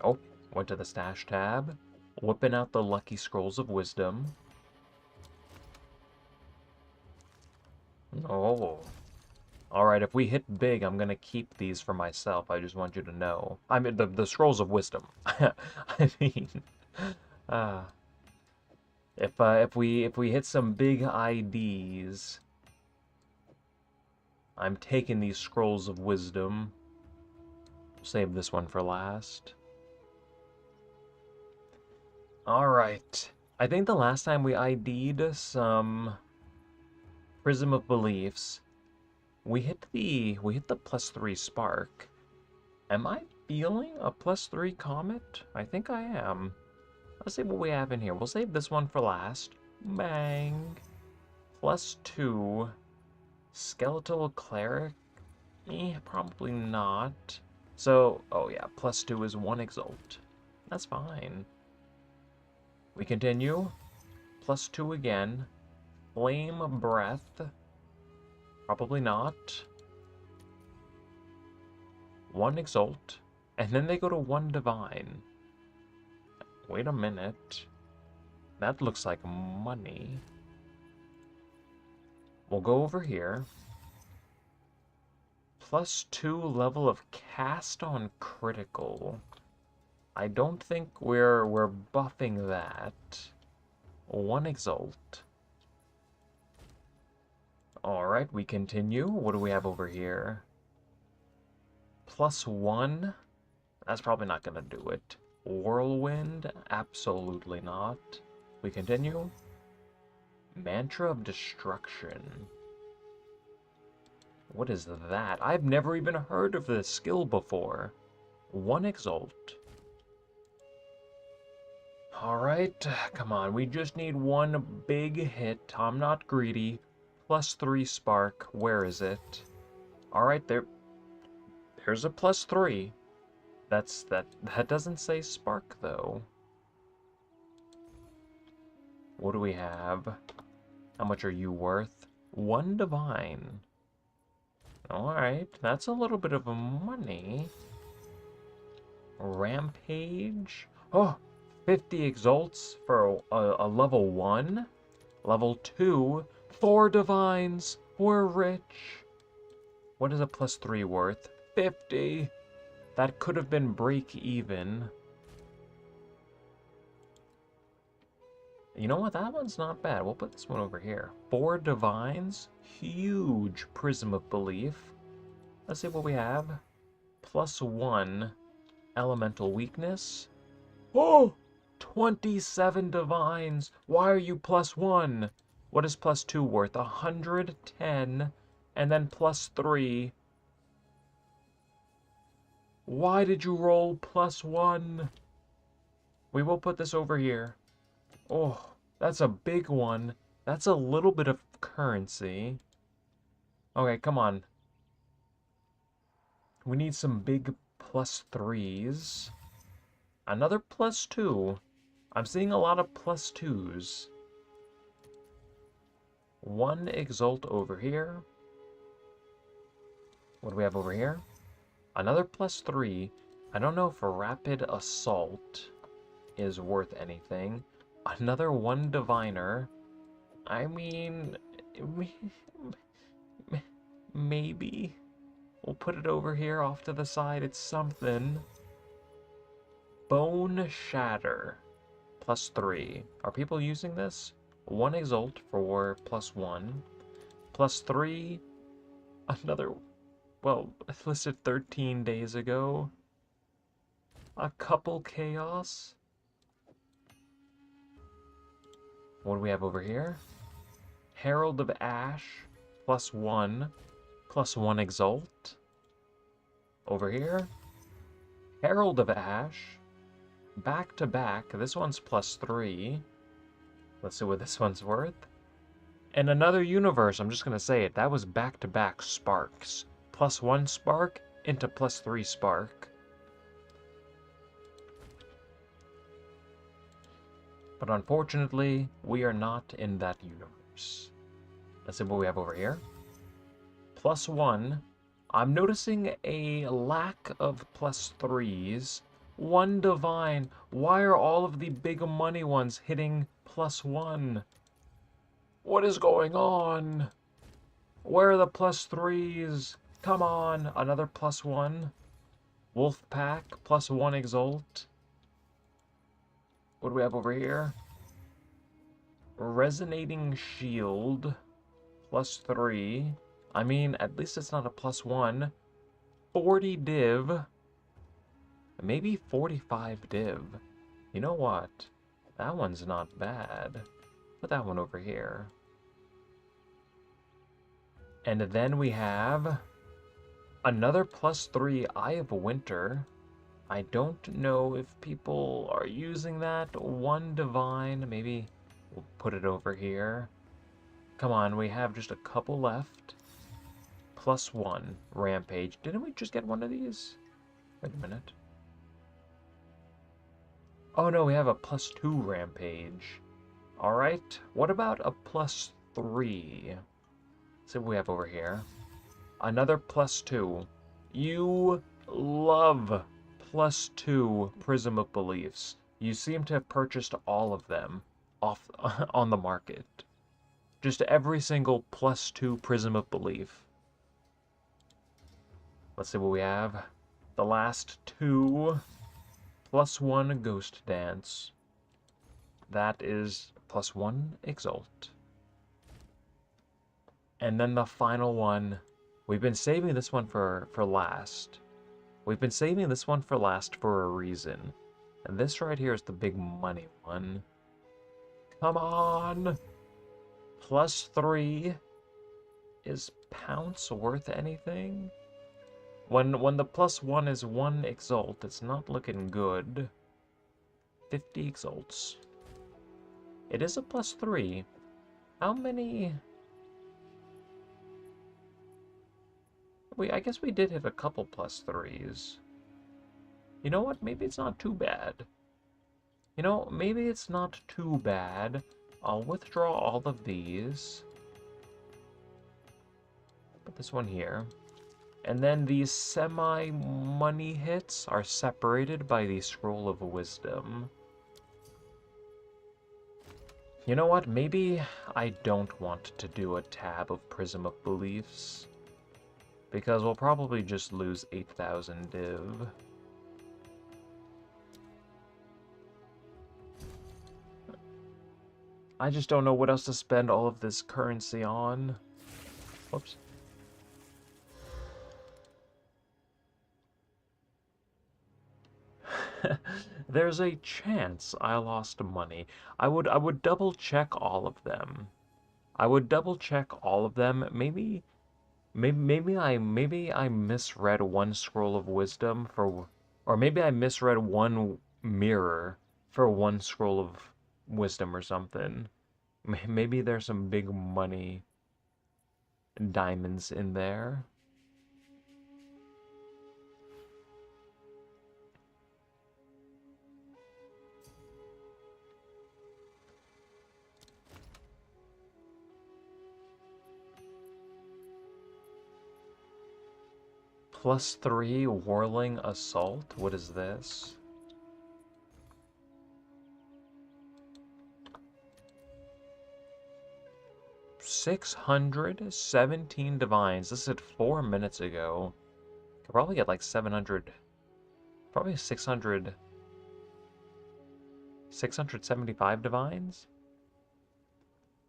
Oh, went to the stash tab, whipping out the Lucky Scrolls of Wisdom. Oh. Alright, if we hit big, I'm gonna keep these for myself. I just want you to know. I mean, the Scrolls of Wisdom. I mean, uh, if we hit some big IDs, I'm taking these Scrolls of Wisdom. Save this one for last. Alright. I think the last time we ID'd some Prism of Beliefs, we hit the +3 spark. Am I feeling a +3 comet? I think I am. Let's see what we have in here. We'll save this one for last. Bang. +2. Skeletal Cleric? Probably not. So, oh yeah, +2 is 1 Exalt. That's fine. We continue. +2 again. Flame Breath. Probably not. 1 Exalt. And then they go to 1 Divine. Wait a minute. That looks like money. We'll go over here. +2 level of cast on critical. I don't think we're buffing that. 1 Exalt. Alright, we continue. What do we have over here? +1. That's probably not gonna do it. Whirlwind? Absolutely not. We continue. Mantra of Destruction. What is that? I've never even heard of this skill before. 1 Exalt. Alright, come on. We just need one big hit. I'm not greedy. +3 spark. Where is it? Alright, there's a +3. That doesn't say spark though. What do we have? How much are you worth? 1 divine. Alright, that's a little bit of a money. Rampage. Oh, 50 exalts for a level 1. Level 2. 4 divines. We're rich. What is a +3 worth? 50. That could have been break even. You know what? That one's not bad. We'll put this one over here. 4 divines. Huge Prism of Belief. Let's see what we have. +1 elemental weakness. Oh! 27 divines. Why are you +1? What is +2 worth? 110. And then +3. Why did you roll +1? We will put this over here. Oh, that's a big one. That's a little bit of currency. Okay, come on. We need some big +3s. Another +2. I'm seeing a lot of +2s. 1 Exalt over here. What do we have over here? Another +3. I don't know if a rapid assault is worth anything. Another one diviner. I mean, maybe. We'll put it over here off to the side. It's something. Bone Shatter. +3. Are people using this? 1 Exalt for +1. +3. Another. Well, listed 13 days ago. A couple Chaos. What do we have over here? Herald of Ash. +1. +1 Exalt. Over here. Herald of Ash. Back to back. This one's +3. Let's see what this one's worth. In another universe, I'm just going to say it, that was back to back sparks. +1 spark into +3 spark. But unfortunately, we are not in that universe. Let's see what we have over here. +1. I'm noticing a lack of +3s. 1 divine. Why are all of the big money ones hitting +1? What is going on? Where are the +3s? Come on, another +1. Wolf Pack, +1 Exalt. What do we have over here? Resonating Shield, +3. I mean, at least it's not a +1. 40 div. Maybe 45 div. You know what? That one's not bad. Put that one over here. And then we have another +3 Eye of Winter. I don't know if people are using that. 1 divine. Maybe we'll put it over here. Come on, we have just a couple left. +1 Rampage. Didn't we just get one of these? Wait a minute. Oh no, we have a +2 Rampage. Alright, what about a +3? See what we have over here. Another +2. You love +2 Prism of Beliefs. You seem to have purchased all of them off on the market. Just every single +2 Prism of Belief. Let's see what we have. The last 2. +1 Ghost Dance. That is +1 Exalt. And then the final one. We've been saving this one for last. We've been saving this one for last for a reason. And this right here is the big money one. Come on! +3. Is Pounce worth anything? When the +1 is 1 Exalt, it's not looking good. 50 Exalts. It is a +3. How many... I guess we did hit a couple +3s. You know what? Maybe it's not too bad. You know, maybe it's not too bad. I'll withdraw all of these. Put this one here. And then these semi-money hits are separated by the Scroll of Wisdom. You know what? Maybe I don't want to do a tab of Prism of Beliefs. Because we'll probably just lose 8,000 div. I just don't know what else to spend all of this currency on. Whoops. There's a chance I lost money. I would double check all of them. I would double check all of them. Maybe I misread 1 Scroll of Wisdom for, or maybe I misread 1 mirror for 1 Scroll of Wisdom or something. Maybe there's some big money diamonds in there. +3 Whirling Assault? What is this? $617 divines. This is 4 minutes ago. Could probably get like 700. Probably 675 divines.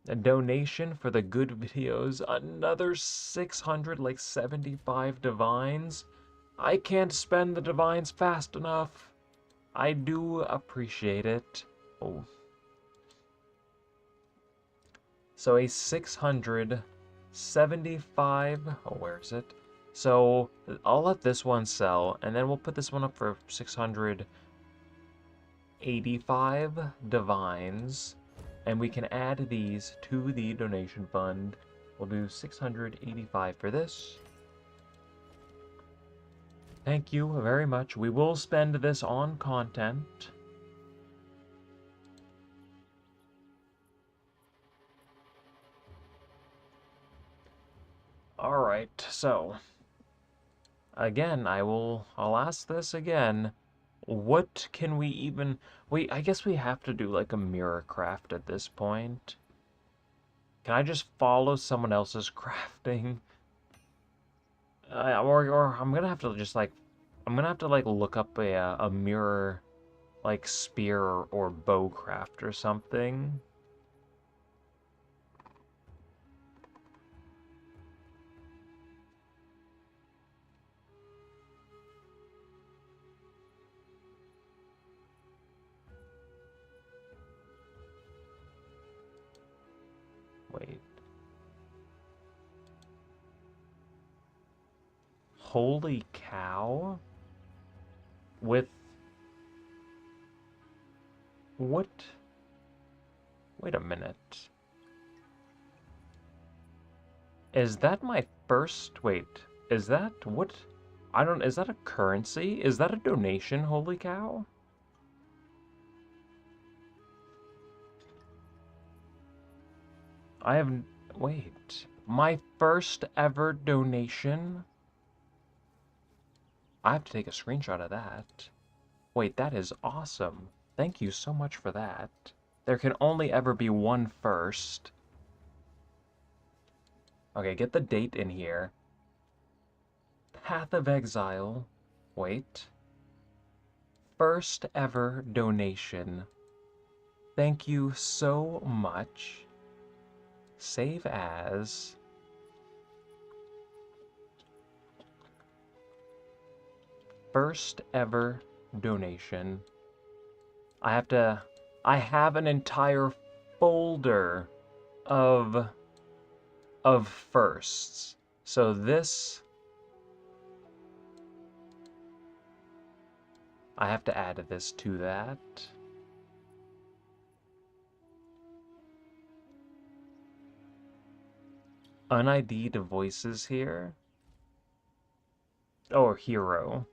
A donation for the good videos. Another 675 divines. I can't spend the divines fast enough. I do appreciate it. Oh. So a 675. Oh, where is it? So I'll let this one sell, and then we'll put this one up for 685 divines, and we can add these to the donation fund. We'll do 685 for this. Thank you very much. We will spend this on content. Alright, so again, I'll ask this again. What can we even... Wait, I guess we have to do like a mirror craft at this point. Can I just follow someone else's crafting? Or I'm gonna have to just like... I'm gonna have to like look up a mirror like spear or bow craft or something. Wait. Holy cow. With... What? Wait a minute. Is that my first... Wait. Is that... What? I don't... Is that a currency? Is that a donation? Holy cow. I have... Wait. My first ever donation? I have to take a screenshot of that. Wait, that is awesome. Thank you so much for that. There can only ever be one first. Okay, get the date in here. Path of Exile. Wait. First ever donation. Thank you so much. Save as. First ever donation. I have an entire folder of firsts. So this, I have to add this to that. Un-ID'd voices here. Oh, hero.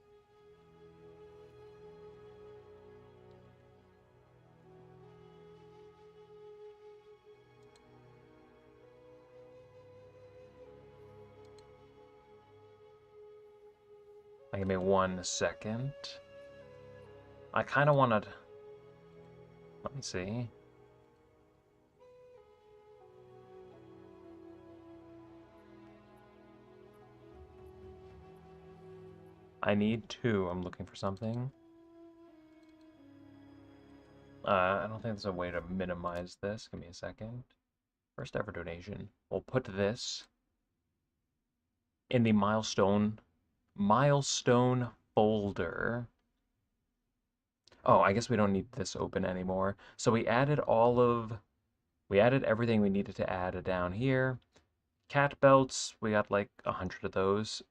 Give me 1 second. I kind of want to... Let me see. I need 2. I'm looking for something. I don't think there's a way to minimize this. Give me a second. First ever donation. We'll put this in the milestone folder. Oh, I guess we don't need this open anymore. So we added everything we needed to add down here. Cat belts, we got like 100 of those.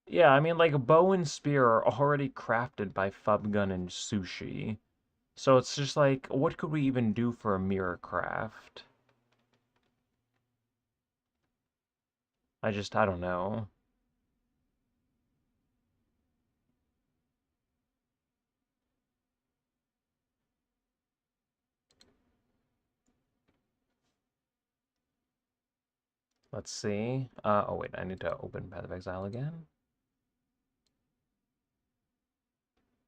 Yeah, I mean, like, bow and spear are already crafted by Fubgun and Sushi. So it's just like, what could we even do for a mirror craft? I don't know. Let's see. Oh wait, I need to open Path of Exile again.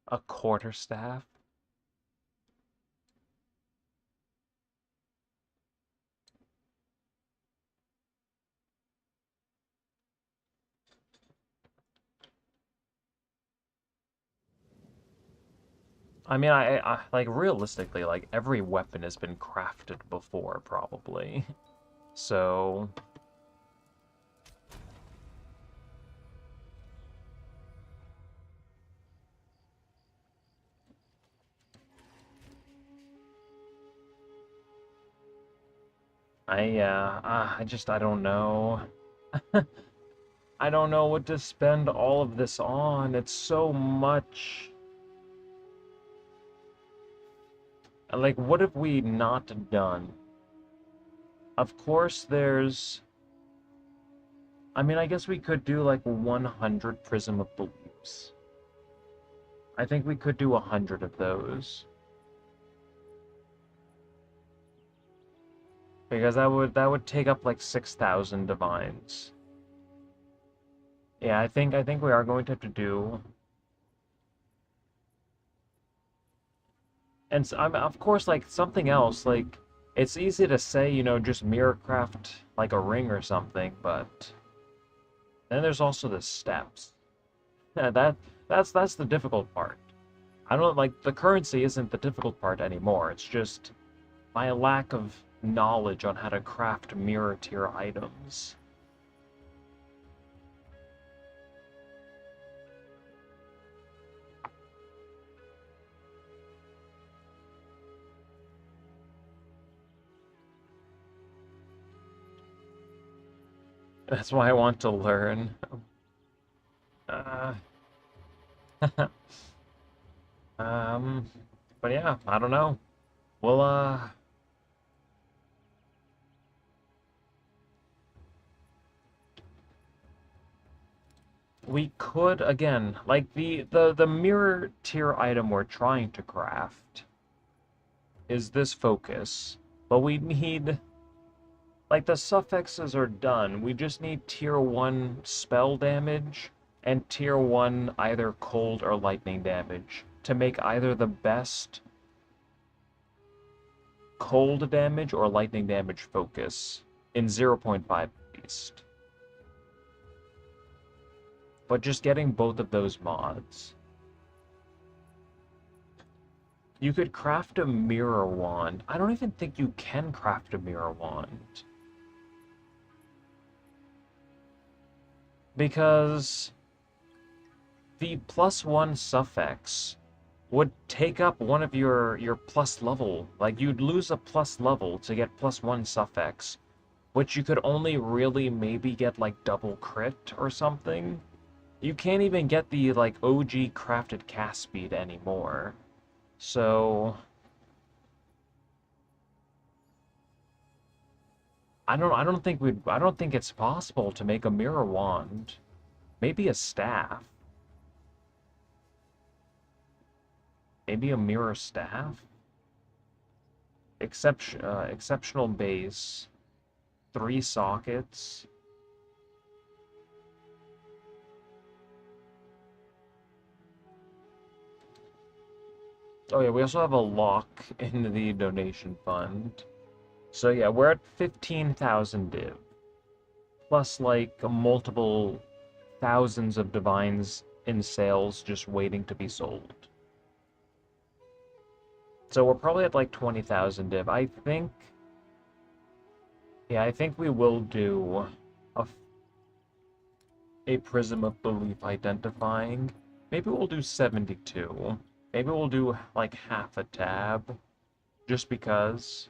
A quarterstaff. I mean, I like realistically, like every weapon has been crafted before, probably. So I don't know. I don't know what to spend all of this on. It's so much. Like, what have we not done? Of course, there's. I mean, I guess we could do like 100 Prism of Beliefs. I think we could do 100 of those. Because that would take up like 6,000 divines. Yeah, I think we are going to have to do. And so, of course, like something else, like it's easy to say, just mirror craft like a ring or something, but then there's also the steps. Yeah, that's the difficult part. I don't like the currency isn't the difficult part anymore. It's just my lack of knowledge on how to craft mirror tier items. That's why I want to learn. Uh, um, but yeah, I don't know. Well, we could again, like the mirror tier item we're trying to craft is this focus, but we need like the suffixes are done. We just need tier 1 spell damage and tier 1 either cold or lightning damage to make either the best cold damage or lightning damage focus in 0.5 at least. But just getting both of those mods. You could craft a mirror wand. I don't even think you can craft a mirror wand. Because the +1 suffix would take up one of your plus level. Like you'd lose a plus level to get +1 suffix, which you could only really maybe get like double crit or something. You can't even get the like OG crafted cast speed anymore. So I don't think it's possible to make a mirror wand. Maybe a staff. Maybe a mirror staff? Exceptional base. 3 sockets. Oh yeah, we also have a lock in the donation fund. So yeah, we're at 15,000 div. Plus like multiple thousands of divines in sales just waiting to be sold. So we're probably at like 20,000 div. I think we will do a, a Prism of Belief identifying. Maybe we'll do 72. Maybe we'll do like half a tab, just because.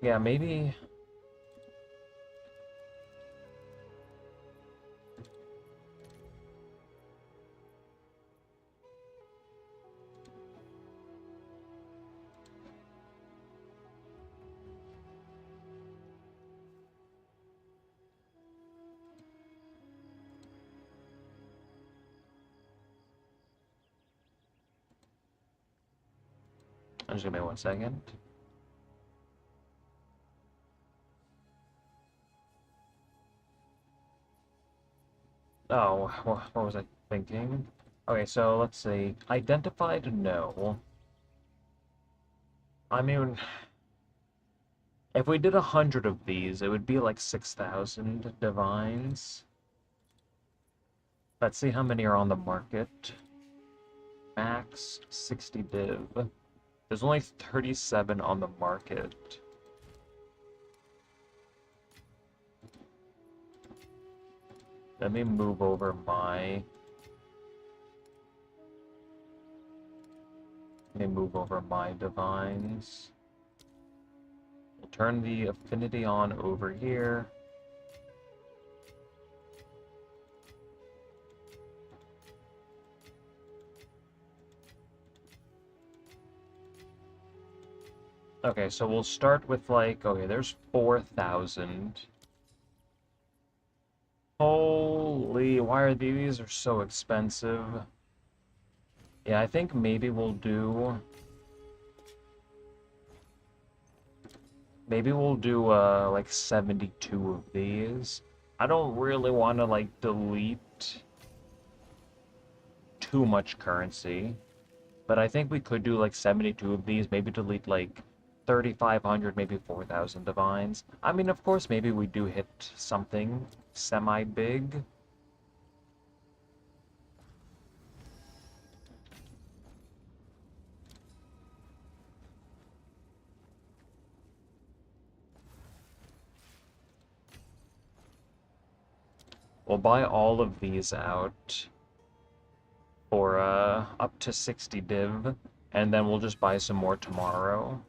Yeah, maybe. I'm just gonna be 1 second. Oh, what was I thinking? Okay, so let's see. Identified, no. I mean, if we did 100 of these, it would be like 6,000 divines. Let's see how many are on the market. Max 60 div. There's only 37 on the market. Let me move over my... divines. We'll turn the affinity on over here. Okay, so we'll start with like, okay, there's 4,000. Holy, why are these are so expensive? Yeah, I think maybe we'll do... Maybe we'll do, like 72 of these. I don't really want to, like, delete too much currency. But I think we could do, like, 72 of these. Maybe delete, like, 3,500, maybe 4,000 divines. I mean, of course, maybe we do hit something semi-big. We'll buy all of these out for up to 60 div, and then we'll just buy some more tomorrow.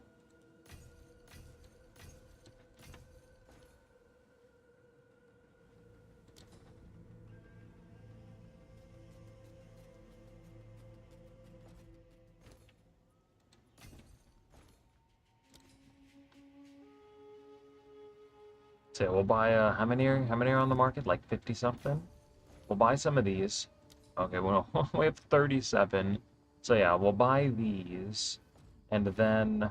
So we'll buy how many are on the market? Like 50 something? We'll buy some of these. Okay, well, we have 37. So yeah, we'll buy these, and then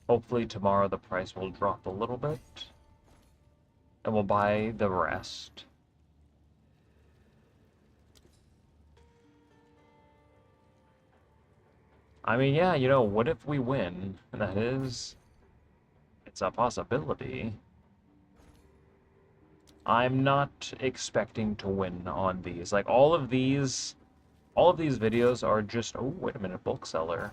hopefully tomorrow the price will drop a little bit, and we'll buy the rest. I mean, yeah, you know, what if we win? That is, it's a possibility. I'm not expecting to win on these. Like, all of these videos are just... Oh, wait a minute, bulk seller.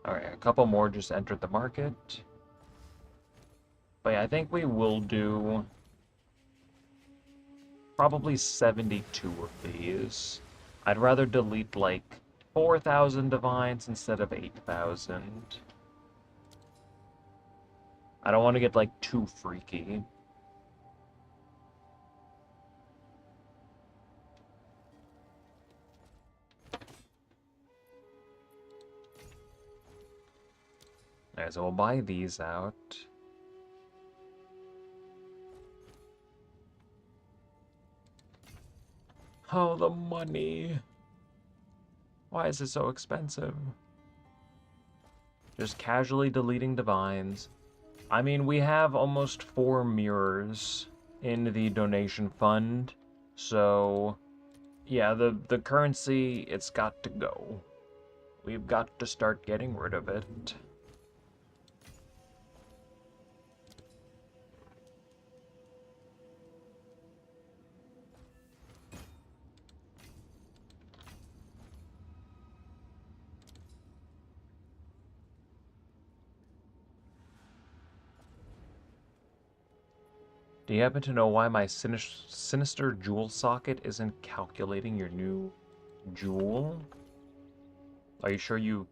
Alright, a couple more just entered the market. But yeah, I think we will do probably 72 of these. I'd rather delete like 4,000 divines instead of 8,000. I don't want to get like too freaky. Alright, so we'll buy these out. Oh, the money. Why is it so expensive? Just casually deleting divines. I mean, we have almost 4 mirrors in the donation fund, so yeah, the currency, it's got to go. We've got to start getting rid of it. Do you happen to know why my sinister jewel socket isn't calculating your new jewel? Are you sure do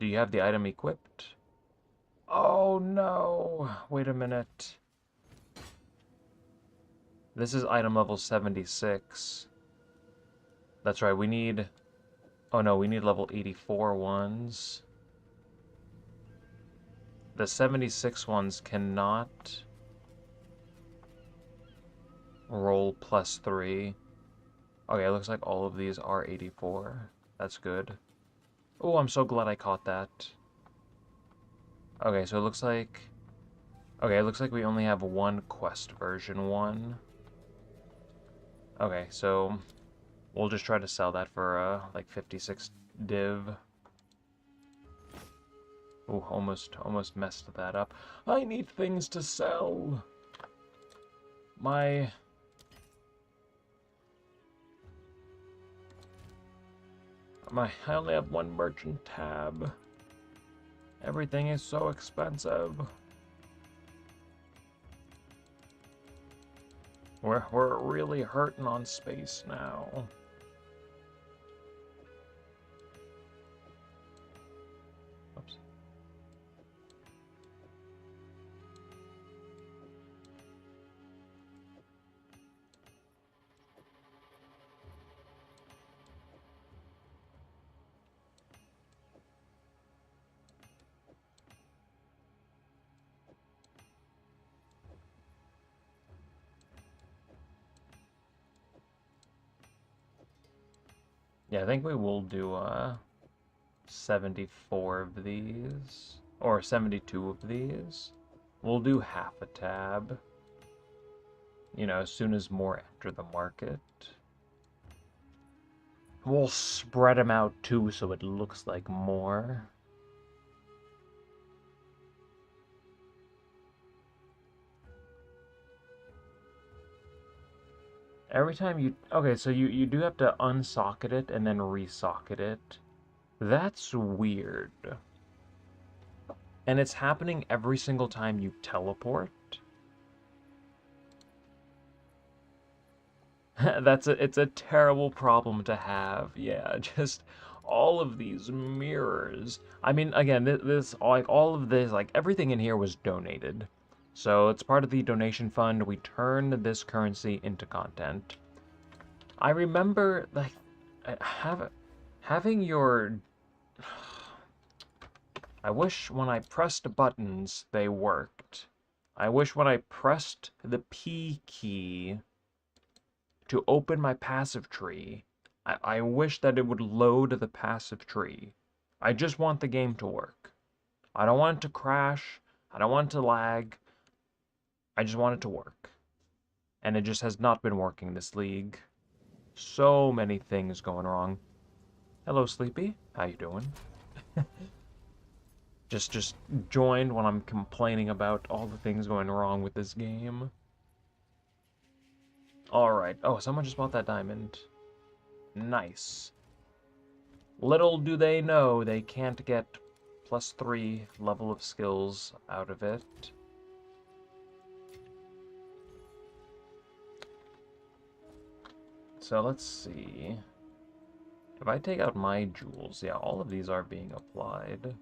you have the item equipped? Oh no, wait a minute. This is item level 76. That's right, we need Oh no, we need level 84 ones. The 76 ones cannot roll +3. Okay, it looks like all of these are 84. That's good. Oh, I'm so glad I caught that. Okay, so it looks like... Okay, it looks like we only have one quest version 1. Okay, so we'll just try to sell that for, like 56 div. Ooh, almost messed that up. I need things to sell! I only have one merchant tab. Everything is so expensive. We're really hurting on space now. Oops. Yeah, I think we will do 74 of these, or 72 of these. We'll do half a tab, you know, as soon as more enter the market. We'll spread them out too so it looks like more. Every time you... Okay, so you do have to unsocket it and then resocket it. That's weird. And it's happening every single time you teleport. It's a terrible problem to have. Yeah, just all of these mirrors. I mean, again, this like all of this, like everything in here was donated. So it's part of the donation fund. We turned this currency into content. I remember like having your... I wish when I pressed buttons they worked. I wish when I pressed the P key to open my passive tree, I wish that it would load the passive tree. I just want the game to work. I don't want it to crash. I don't want it to lag. I just want it to work. And it just has not been working this league. So many things going wrong. Hello, Sleepy. How you doing? Just joined when I'm complaining about all the things going wrong with this game. Alright. Oh, someone just bought that diamond. Nice. Little do they know they can't get +3 level of skills out of it. So let's see. If I take out my jewels, yeah, all of these are being applied.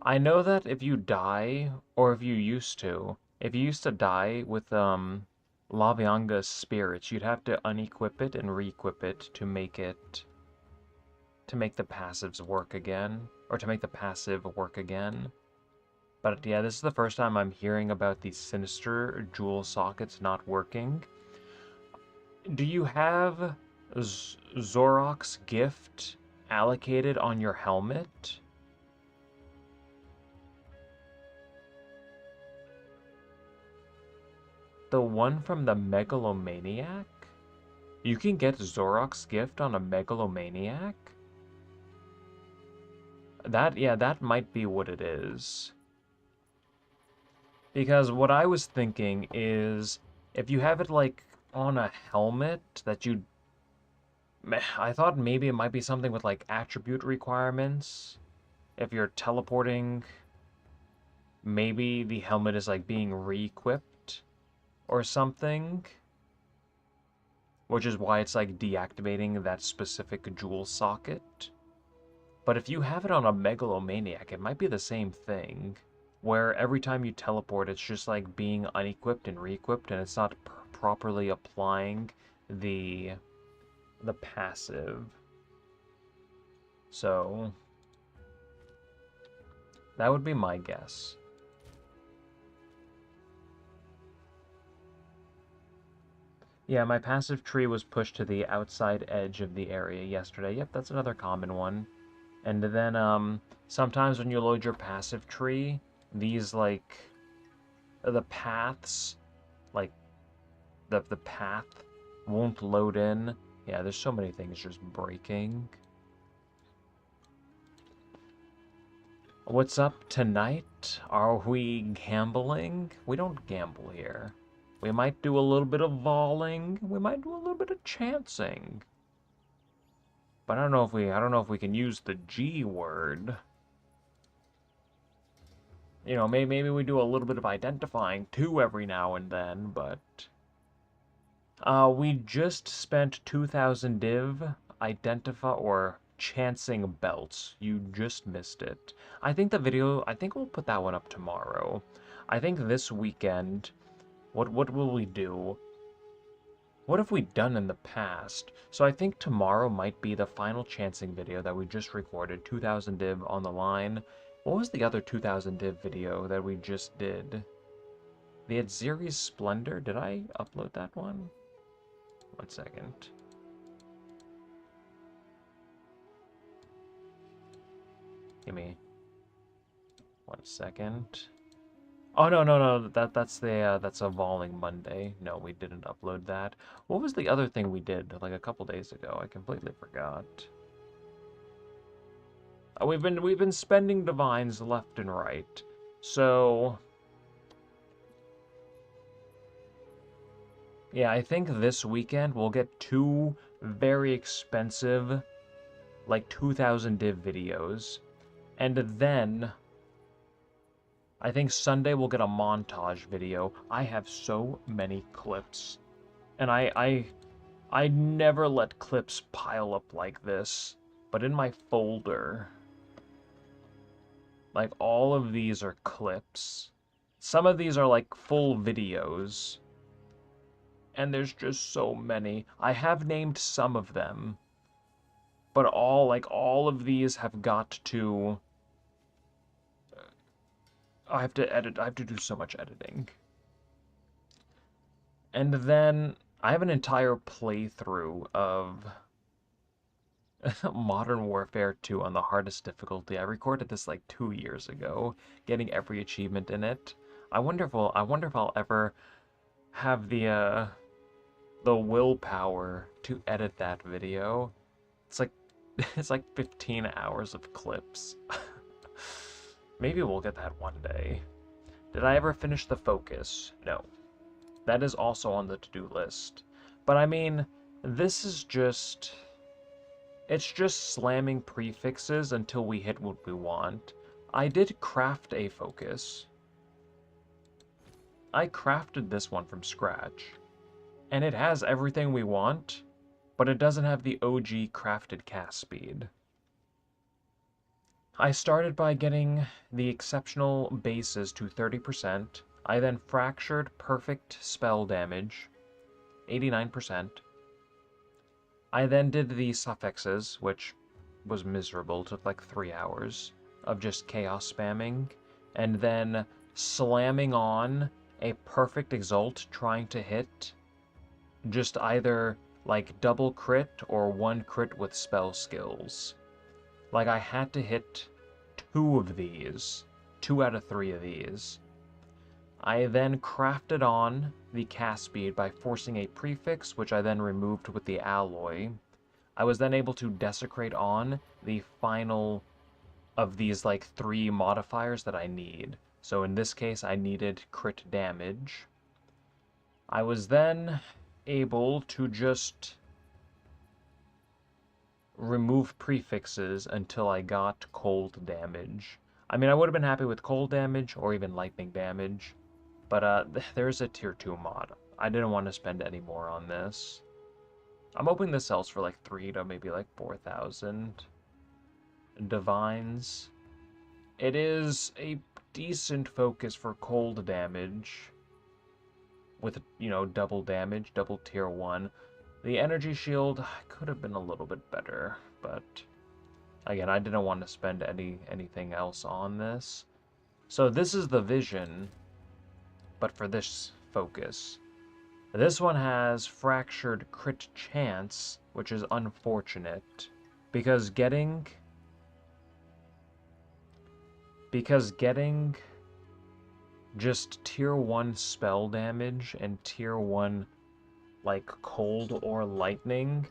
I know that if you die, or if you used to die with, Lavianga's spirits, you'd have to unequip it and re-equip it to make it, to make the passives work again, or to make the passive work again. But yeah, this is the first time I'm hearing about these sinister jewel sockets not working. Do you have Zorok's gift allocated on your helmet? The one from the Megalomaniac? You can get Zorok's gift on a Megalomaniac? Yeah, that might be what it is. Because what I was thinking is, if you have it, like, on a helmet that you... I thought maybe it might be something with, like, attribute requirements. If you're teleporting, maybe the helmet is, like, being re-equipped or something. Which is why it's, like, deactivating that specific jewel socket. But if you have it on a megalomaniac, it might be the same thing, where every time you teleport, it's just like being unequipped and re-equipped, and it's not properly applying the passive. So that would be my guess. Yeah, my passive tree was pushed to the outside edge of the area yesterday. Yep, that's another common one. And then, sometimes when you load your passive tree, these, like, the paths, like, the path won't load in. Yeah, there's so many things just breaking. What's up tonight? Are we gambling? We don't gamble here. We might do a little bit of voling. We might do a little bit of chancing. But I don't know if we can use the G word. You know, maybe we do a little bit of identifying too every now and then, but we just spent 2,000 div identify or chancing belts. You just missed it. I think we'll put that one up tomorrow. I think this weekend, what will we do? What have we done in the past? So I think tomorrow might be the final chancing video that we just recorded, 2,000 div on the line. What was the other 2,000 div video that we just did? The Atziri's Splendor? Did I upload that one? 1 second. Give me 1 second. Oh no, that's a Voling Monday. No, we didn't upload that. What was the other thing we did like a couple days ago? I completely forgot. We've been spending divines left and right. So yeah, I think this weekend we'll get 2 very expensive, like 2,000 div videos. And then I think Sunday we'll get a montage video. I have so many clips. And I never let clips pile up like this. But in my folder, like all of these are clips. Some of these are like full videos. And there's just so many. I have named some of them. But all of these have got to... I have to edit. I have to do so much editing. And then I have an entire playthrough of Modern Warfare 2 on the hardest difficulty. I recorded this like 2 years ago, getting every achievement in it. I wonder if I'll ever have the willpower to edit that video. It's like it's like 15 hours of clips. Maybe we'll get that one day. Did I ever finish the Focus? No. That is also on the to-do list. But I mean, this is just... It's just slamming prefixes until we hit what we want. I did craft a Focus. I crafted this one from scratch. And it has everything we want, but it doesn't have the OG crafted cast speed. I started by getting the exceptional bases to 30%. I then fractured perfect spell damage, 89%. I then did the suffixes, which was miserable, took like 3 hours of just chaos spamming, and then slamming on a perfect exalt trying to hit just either like double crit or 1 crit with spell skills. Like, I had to hit 2 of these. 2 out of 3 of these. I then crafted on the cast speed by forcing a prefix, which I then removed with the alloy. I was then able to desecrate on the final of these, like, 3 modifiers that I need. So in this case, I needed crit damage. I was then able to just remove prefixes until I got cold damage. I mean, I would have been happy with cold damage or even lightning damage, but there's a tier 2 mod. I didn't want to spend any more on this. I'm hoping this sells for like 3 to maybe like 4,000 Divines. It is a decent focus for cold damage. With, you know, double damage, double tier 1. The energy shield could have been a little bit better, but again, I didn't want to spend anything else on this. So this is the vision, but for this focus. This one has fractured crit chance, which is unfortunate, because getting just tier 1 spell damage and tier 1 like cold or lightning,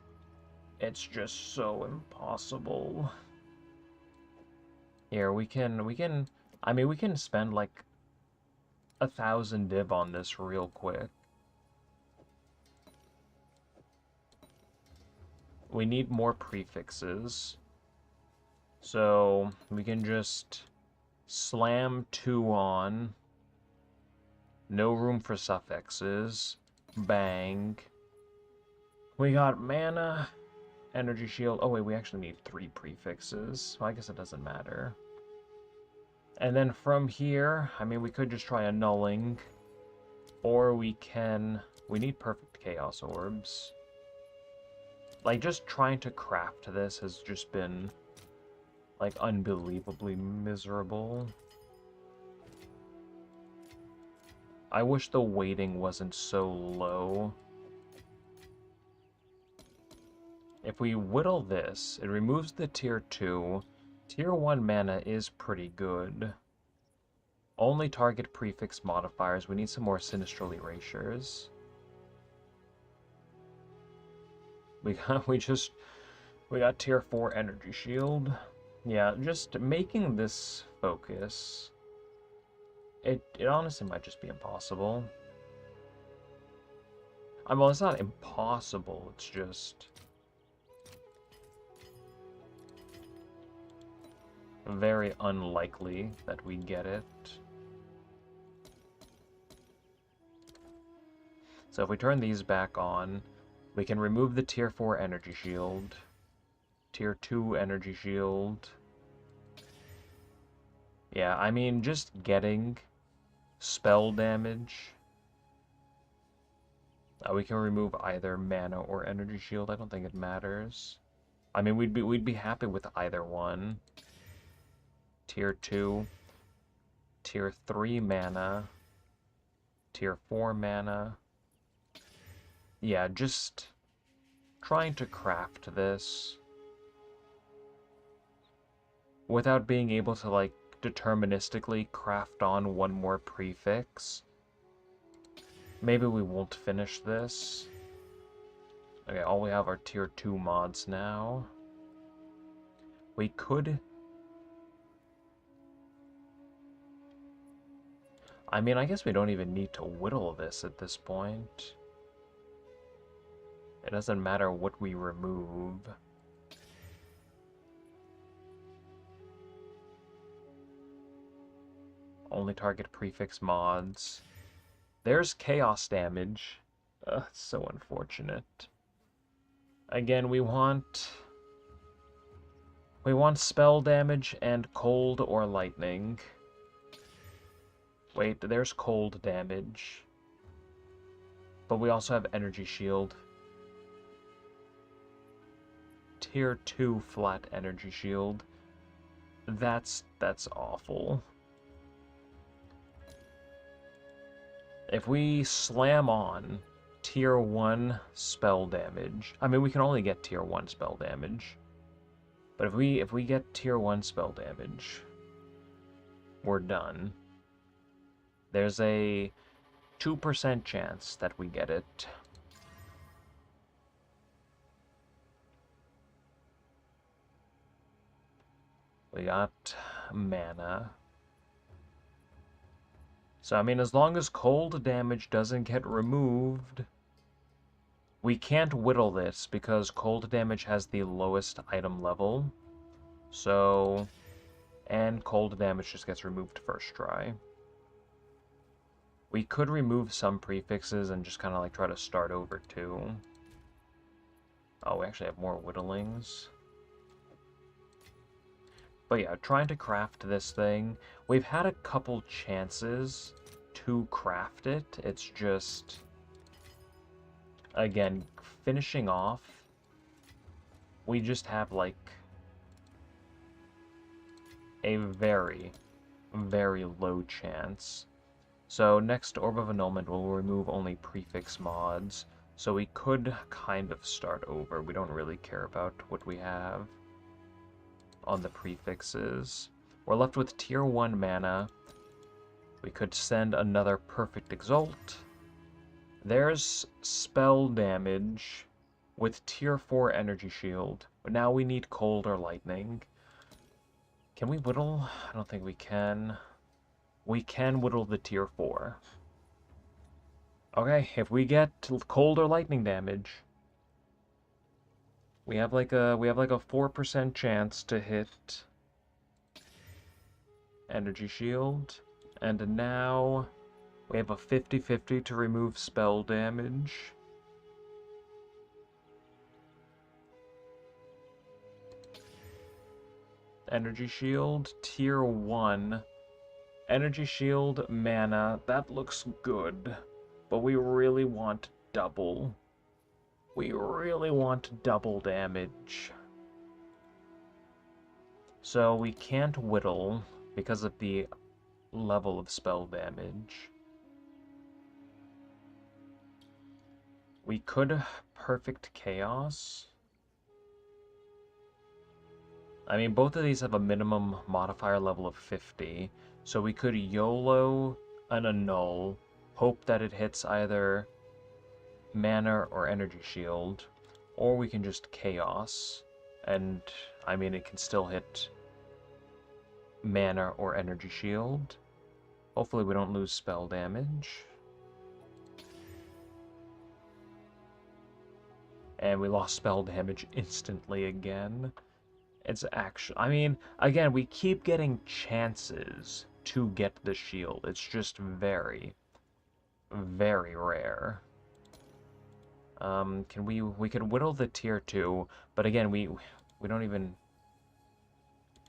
it's just so impossible. Here, we can I mean, we can spend like 1,000 div on this real quick. We need more prefixes. So we can just slam 2 on. No room for suffixes. Bang. We got mana, energy shield. Oh wait, we actually need 3 prefixes. Well, I guess it doesn't matter. And then from here, I mean, we could just try annulling. Or we need perfect chaos orbs. Like, just trying to craft this has just been, like, unbelievably miserable. I wish the weighting wasn't so low. If we whittle this, it removes the tier 2. Tier 1 mana is pretty good. Only target prefix modifiers. We need some more Sinistral Erasures. We got tier 4 energy shield. Yeah, just making this focus. It honestly might just be impossible. I mean, it's not impossible, it's just very unlikely that we get it. So if we turn these back on, we can remove the tier 4 energy shield, tier 2 energy shield. Yeah, I mean, just getting spell damage. We can remove either mana or energy shield. I don't think it matters. I mean, we'd be happy with either one. Tier 2, tier 3 mana, tier 4 mana. Yeah, just trying to craft this without being able to, like, deterministically craft on one more prefix. Maybe we won't finish this. Okay, all we have are tier 2 mods now. We could... I mean, I guess we don't even need to whittle this at this point. It doesn't matter what we remove. Only target prefix mods. There's chaos damage. It's so unfortunate. Again, we want spell damage and cold or lightning. Wait, there's cold damage. But we also have energy shield. Tier 2 flat energy shield. That's awful. If we slam on tier 1 spell damage, I mean, we can only get tier 1 spell damage. But if we get tier 1 spell damage, we're done. There's a 2% chance that we get it. We got mana. So, I mean, as long as cold damage doesn't get removed, we can't whittle this because cold damage has the lowest item level. So, and cold damage just gets removed first try. We could remove some prefixes and just kind of like try to start over too. Oh, we actually have more whittlings. But yeah, trying to craft this thing. We've had a couple chances to craft it. It's just, again, finishing off, we just have like a very, very low chance. So next Orb of Annulment will remove only prefix mods. So we could kind of start over. We don't really care about what we have on the prefixes. We're left with tier 1 mana. We could send another Perfect Exalt. There's spell damage with tier 4 energy shield. But now we need cold or lightning. Can we whittle? I don't think we can. We can whittle the tier 4. Okay, if we get cold or lightning damage, we have like a 4% chance to hit energy shield. And now we have a 50-50 to remove spell damage. Energy shield, tier 1. Energy shield, mana, that looks good. But we really want double. We really want double damage. So we can't whittle because of the level of spell damage. We could Perfect Chaos. I mean, both of these have a minimum modifier level of 50, so we could YOLO an Annul, hope that it hits either mana or energy shield, or we can just Chaos, and I mean, it can still hit mana or energy shield. Hopefully we don't lose spell damage. And we lost spell damage instantly again. It's actually, I mean, again, we keep getting chances to get the shield. It's just very, very rare. We could whittle the tier 2, but again, we don't even,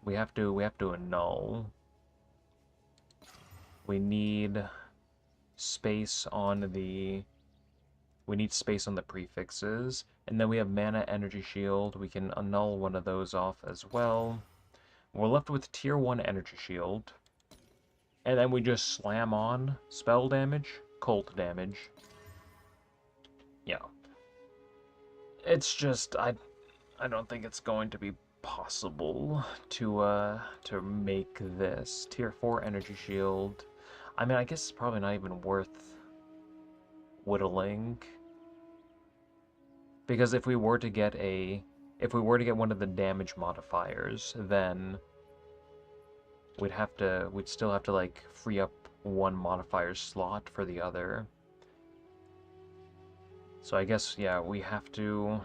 we have to annul. We need space on the, prefixes, and then we have mana energy shield. We can annul one of those off as well. We're left with tier 1 energy shield, and then we just slam on spell damage, cold damage. Yeah. It's just, I don't think it's going to be possible to make this. Tier 4 energy shield. I mean, I guess it's probably not even worth whittling. Because if we were to get one of the damage modifiers, then we'd still have to like free up one modifier slot for the other. So I guess, yeah, we have to,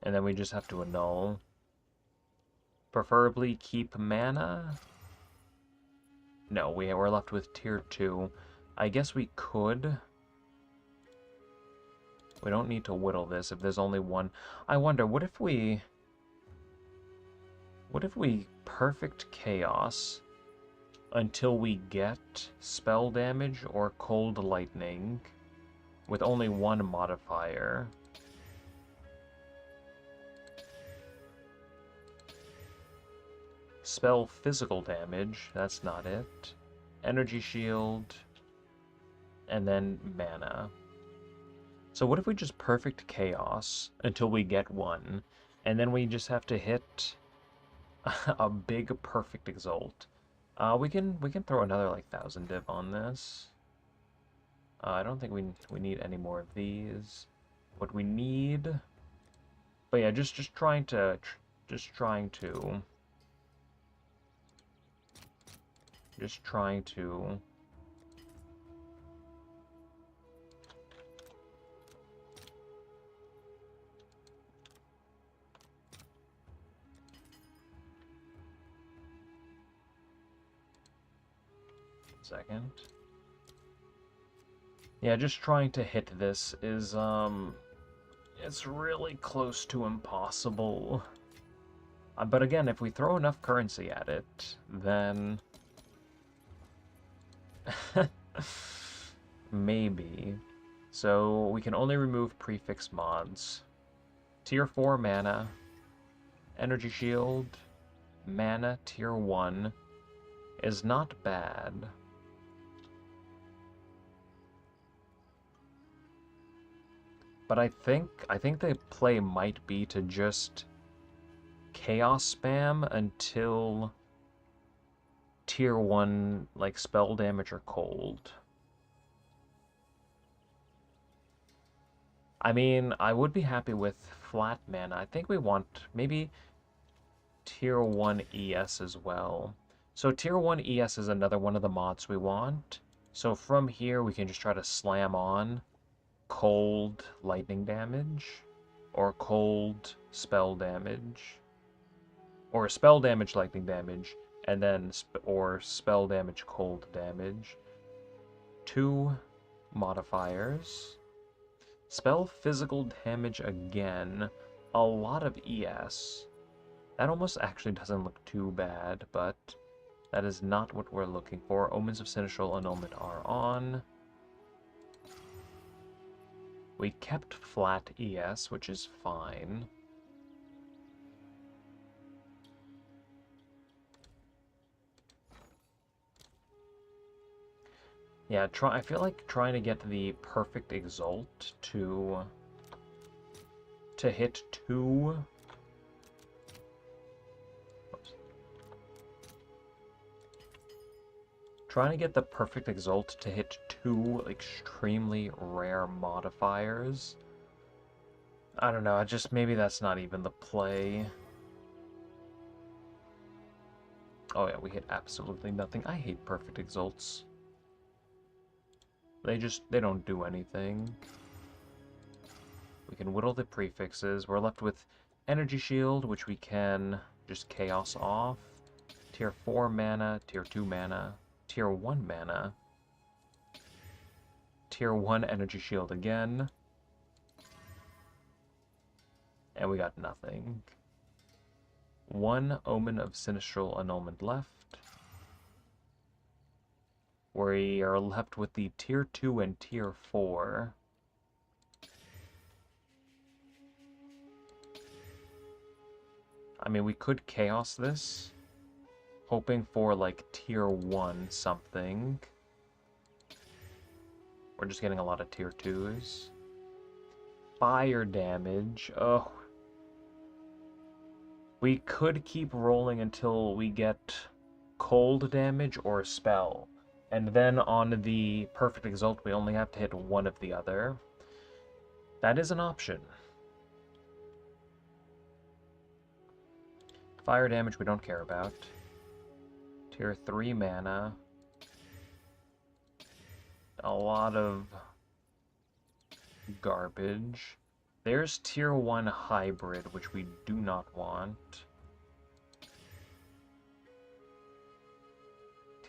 and then we just have to annul. Preferably keep mana. No, we're left with tier 2. I guess we could. We don't need to whittle this if there's only one. I wonder, what if we Perfect Chaos until we get spell damage or cold lightning with only one modifier? Spell physical damage, that's not it. Energy shield, and then mana. So what if we just Perfect Chaos until we get one, and then we just have to hit a big Perfect Exalt? We can throw another like 1000 div on this. I don't think we need any more of these. What we need, but yeah, just trying to second. Yeah, just trying to hit this is, it's really close to impossible. But again, if we throw enough currency at it, then... maybe. So we can only remove prefix mods. Tier 4 mana, energy shield, mana tier 1 is not bad. But I think the play might be to just chaos spam until tier 1 like spell damage or cold. I mean, I would be happy with flat mana. I think we want maybe tier 1 ES as well. So tier 1 ES is another one of the mods we want. So from here we can just try to slam on cold lightning damage or cold spell damage or spell damage lightning damage and then or spell damage cold damage. 2 modifiers. Spell physical damage again. A lot of ES. That almost actually doesn't look too bad, but that is not what we're looking for. Omens of Sinistral Annulment are on. We kept flat ES, which is fine. Yeah, I feel like trying to get the perfect Exalt to hit 2. Oops. Trying to get the perfect Exalt to hit 2 extremely rare modifiers. I don't know, maybe that's not even the play. Oh yeah, we hit absolutely nothing. I hate perfect Exalts. They don't do anything. We can whittle the prefixes. We're left with Energy Shield, which we can just chaos off. Tier 4 mana, Tier 2 mana, Tier 1 mana. Tier 1 Energy Shield again. And we got nothing. 1 Omen of Sinistral Annulment left. We are left with the Tier 2 and Tier 4. I mean, we could Chaos this, hoping for, like, Tier 1 something. We're just getting a lot of Tier 2s. Fire damage. Oh. We could keep rolling until we get cold damage or a spell. And then on the Perfect Exalt, we only have to hit one of the other. That is an option. Fire damage we don't care about. Tier 3 mana. A lot of garbage. There's Tier 1 Hybrid, which we do not want.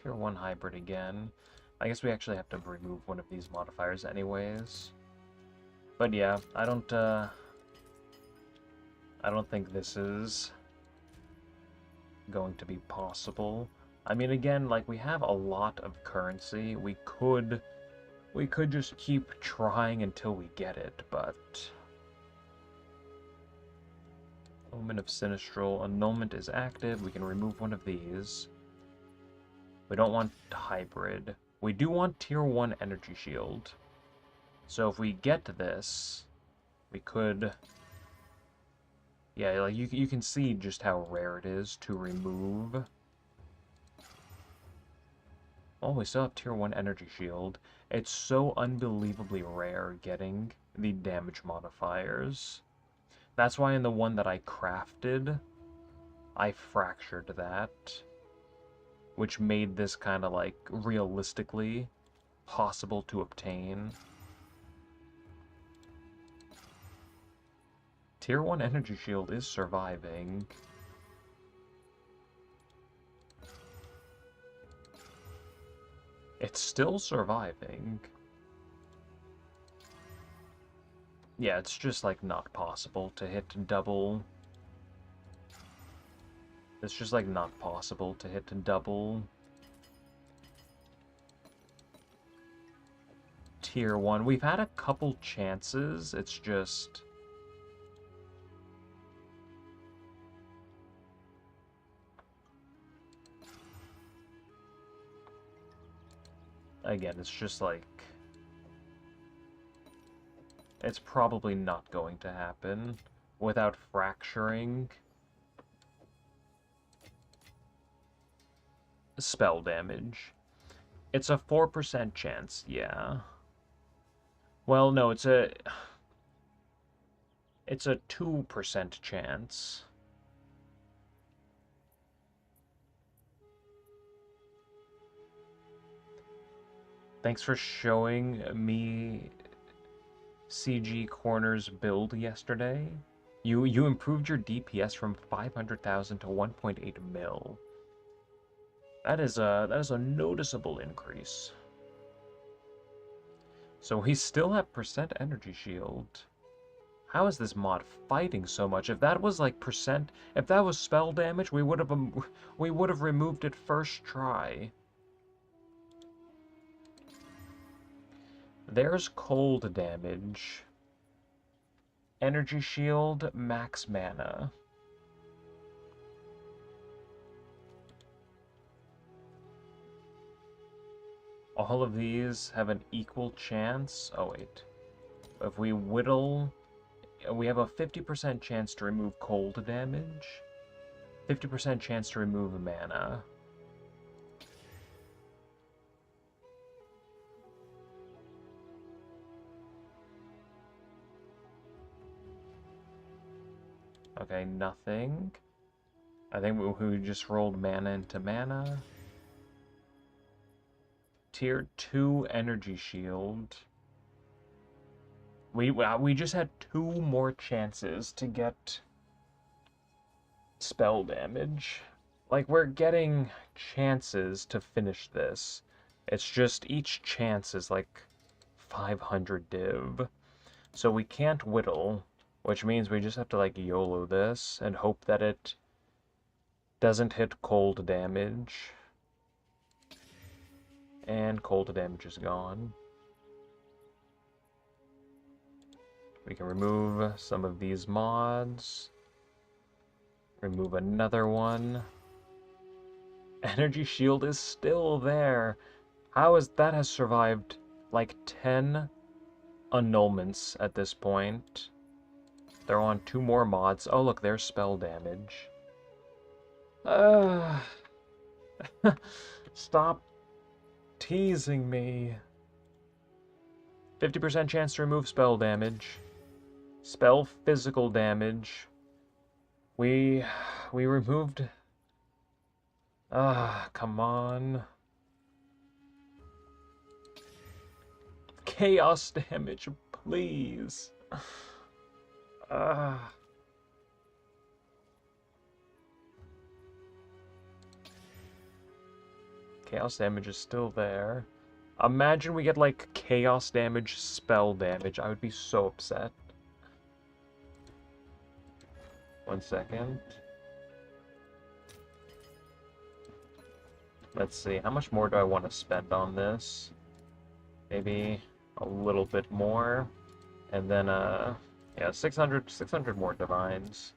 Tier 1 Hybrid again. I guess we actually have to remove one of these modifiers anyways. But yeah, I don't think this is going to be possible. I mean, again, like, we have a lot of currency. We could just keep trying until we get it, but... Omen of Sinistral Annulment is active. We can remove one of these. We don't want Hybrid. We do want Tier 1 Energy Shield. So if we get this, we could... Yeah, like, you can see just how rare it is to remove. Oh, we still have Tier 1 Energy Shield. It's so unbelievably rare getting the damage modifiers. That's why in the one that I crafted, I fractured that, which made this kind of, like, realistically possible to obtain. Tier 1 Energy Shield is surviving. It's still surviving. Yeah, it's just, like, not possible to hit double. It's just, like, not possible to hit a double. Tier 1. We've had a couple chances, it's just... Again, it's just, like... It's probably not going to happen without fracturing. Spell damage. It's a 4% chance, yeah. Well, no, it's a 2% chance. Thanks for showing me CG Corner's build yesterday. You improved your DPS from 500,000 to 1.8 mil. That is a noticeable increase. So we still have percent energy shield. How is this mod fighting so much? If that was like percent, if that was spell damage, we would have removed it first try. There's cold damage. Energy shield, max mana. All of these have an equal chance. Oh, wait. If we whittle, we have a 50% chance to remove cold damage, 50% chance to remove mana. Okay, nothing. I think we just rolled mana into mana. Tier 2 energy shield. We just had 2 more chances to get spell damage. Like, we're getting chances to finish this. It's just each chance is like 500 div. So we can't whittle, which means we just have to like YOLO this and hope that it doesn't hit cold damage. And cold damage is gone. We can remove some of these mods. Remove another one. Energy shield is still there. How is that has survived like 10 annulments at this point? They're on 2 more mods. Oh look, there's spell damage. Stop teasing me. 50% chance to remove spell damage. Spell physical damage. We removed... come on. Chaos damage, please. Chaos damage is still there. Imagine we get, like, chaos damage, spell damage. I would be so upset. 1 second. Let's see, how much more do I want to spend on this? Maybe a little bit more. And then, yeah, 600 more divines.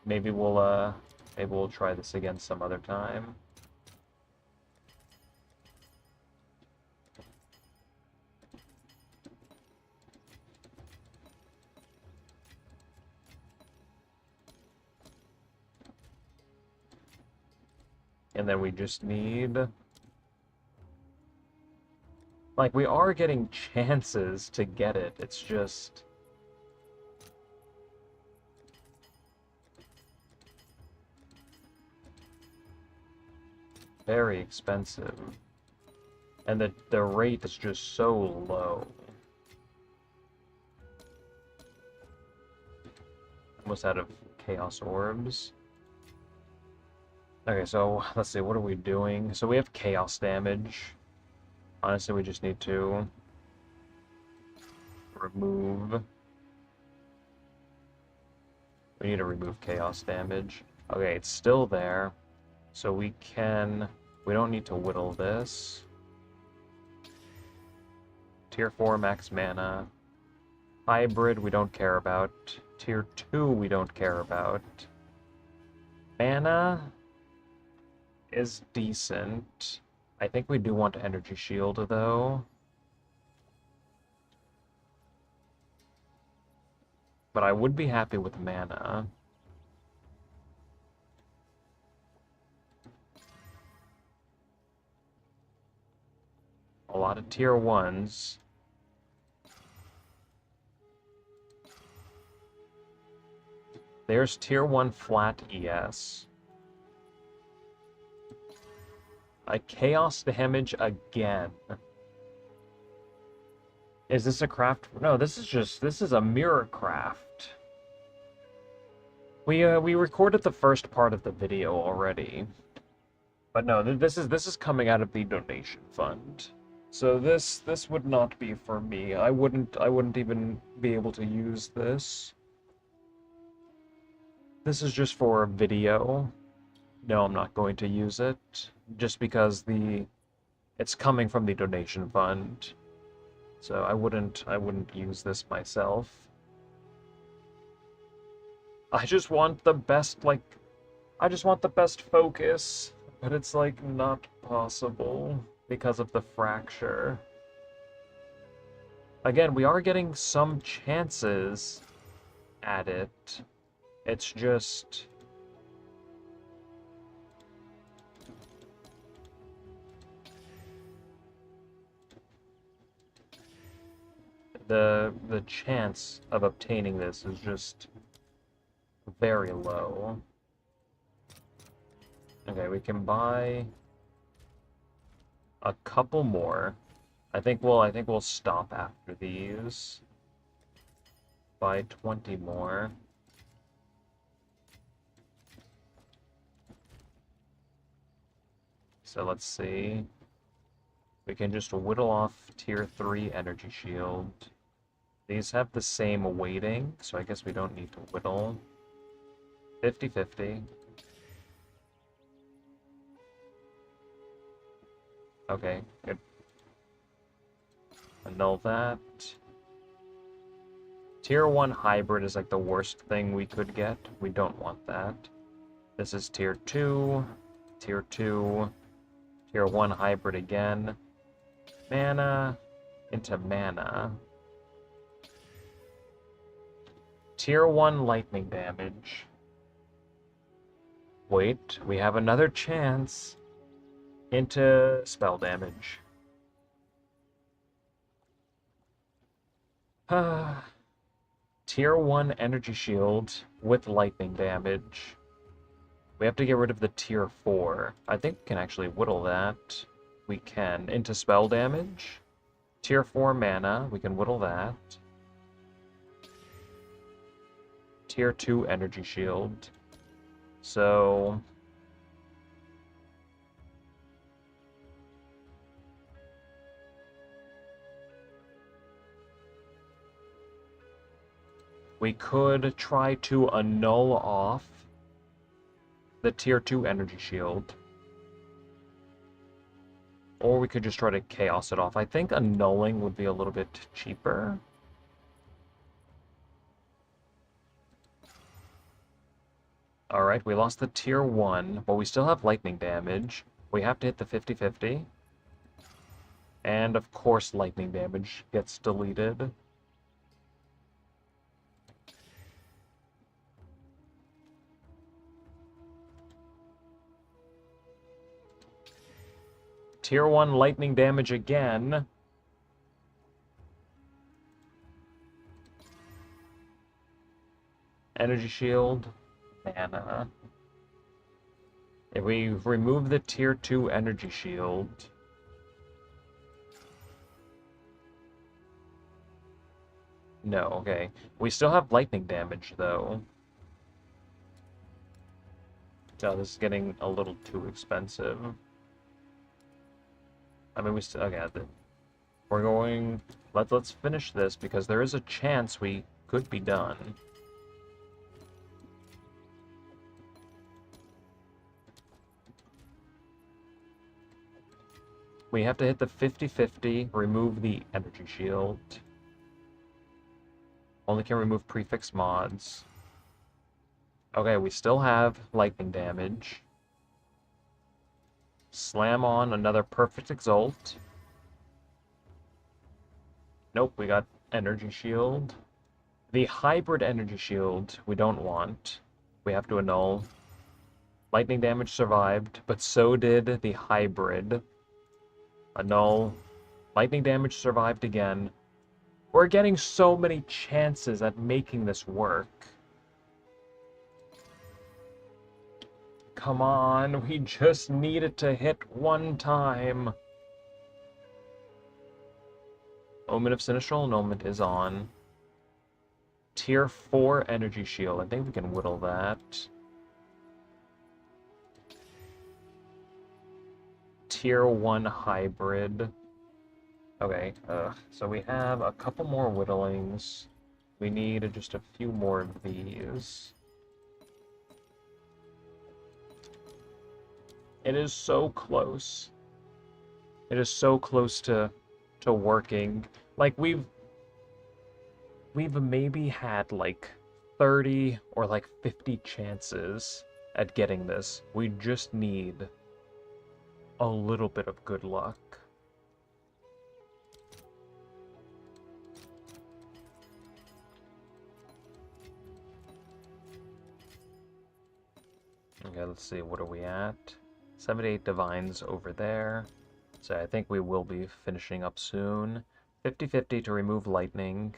Maybe we'll try this again some other time. And then we just need... Like, we are getting chances to get it. It's just... very expensive. And the rate is just so low. Almost out of Chaos Orbs. Okay, so let's see, what are we doing? So we have chaos damage. Honestly, we just need to remove... We need to remove chaos damage. Okay, it's still there. So we don't need to whittle this. Tier 4 max mana. Hybrid we don't care about. Tier 2 we don't care about. Mana is decent. I think we do want Energy Shield, though. But I would be happy with mana. A lot of tier 1s. There's tier 1 flat ES. A chaos damage again. Is this a craft? No, this is a mirror craft. We recorded the first part of the video already. But no, this is coming out of the donation fund. So this would not be for me. I wouldn't even be able to use this. This is just for a video. No, I'm not going to use it just because it's coming from the donation fund. So I wouldn't use this myself. I just want the best focus, but it's like not possible because of the fracture. Again, we are getting some chances at it. It's just the chance of obtaining this is just very low. Okay, we can buy a couple more. I think we'll stop after these. Buy 20 more. So let's see. We can just whittle off tier 3 energy shield. These have the same weighting, so I guess we don't need to whittle. 50-50. Okay, good. Annul that. Tier 1 hybrid is like the worst thing we could get. We don't want that. This is tier 2. Tier 2. Tier 1 hybrid again. Mana into mana. Tier 1 lightning damage. Wait, we have another chance into spell damage. Tier 1 energy shield with lightning damage. We have to get rid of the tier 4. I think we can actually whittle that. We can. Into spell damage. Tier 4 mana. We can whittle that. Tier 2 energy shield. So we could try to annul off the tier 2 energy shield. Or we could just try to chaos it off. I think annulling would be a little bit cheaper. Alright, we lost the tier 1, but we still have lightning damage. We have to hit the 50-50. And of course lightning damage gets deleted. Tier 1 lightning damage again. Energy shield. Mana. If we remove the tier 2 energy shield... No, okay. We still have lightning damage, though. Oh, this is getting a little too expensive. I mean, we still... Okay, we're going... Let's finish this, because there is a chance we could be done. We have to hit the 50-50, remove the energy shield. Only can remove prefix mods. Okay, we still have lightning damage. Slam on another perfect exalt. Nope, we got energy shield. The hybrid energy shield we don't want. We have to annul. Lightning damage survived, but so did the hybrid. Annul. Lightning damage survived again. We're getting so many chances at making this work. Come on, we just need it to hit one time. Omen of Sinistral Annulment is on. Tier 4 energy shield. I think we can whittle that. Tier 1 hybrid. Okay, so we have a couple more whittlings. We need just a few more of these. It is so close. It is so close to working. Like, we've maybe had like 30 or like 50 chances at getting this. We just need a little bit of good luck. Okay, let's see, what are we at? 78 divines over there. So I think we will be finishing up soon. 50-50 to remove lightning.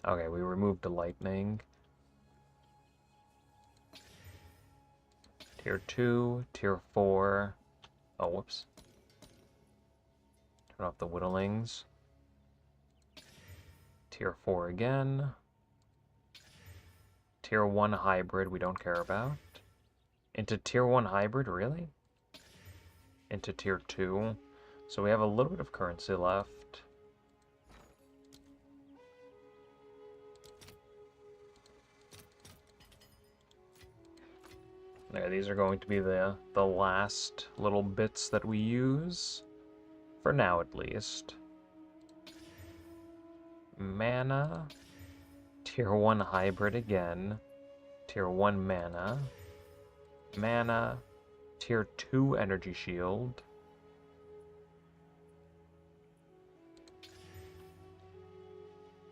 Okay, we removed the lightning. Tier 2, Tier 4. Oh, whoops. Turn off the whittlings. Tier 4 again. Tier 1 hybrid we don't care about. Into Tier 1 hybrid, really? Into Tier 2. So we have a little bit of currency left. There, these are going to be the last little bits that we use. For now, at least. Mana. Tier 1 hybrid again. Tier 1 mana. Mana. Tier 2 energy shield.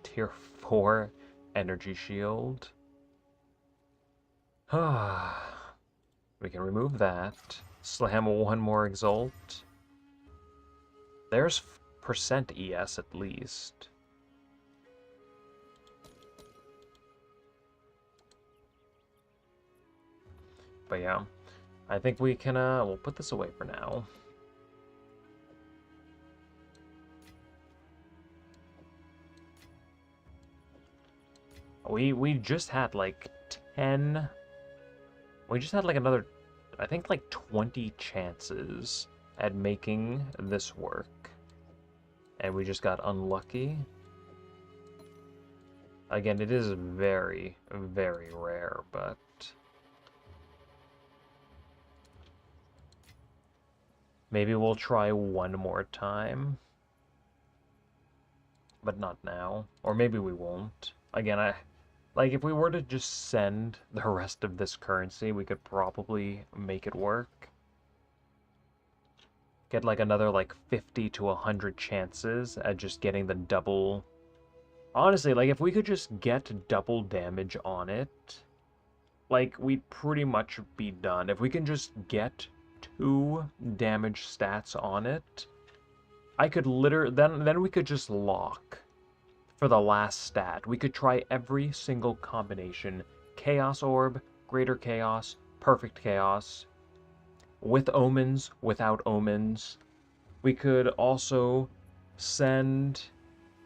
Tier 4 energy shield. We can remove that. Slam one more exalt. There's percent ES at least. But yeah, I think we can, we'll put this away for now. We just had like 10... We just had like another, I think like 20 chances at making this work. And we just got unlucky. Again, it is very, very rare, but... Maybe we'll try one more time. But not now. Or maybe we won't. Again, like, if we were to just send the rest of this currency, we could probably make it work. Get, like, another, like, 50 to 100 chances at just getting the double... Honestly, like, if we could just get double damage on it, like, we'd pretty much be done. If we can just get 2 damage stats on it, I could then we could just lock for the last stat. We could try every single combination. Chaos Orb, Greater Chaos, Perfect Chaos, with omens, without omens. We could also send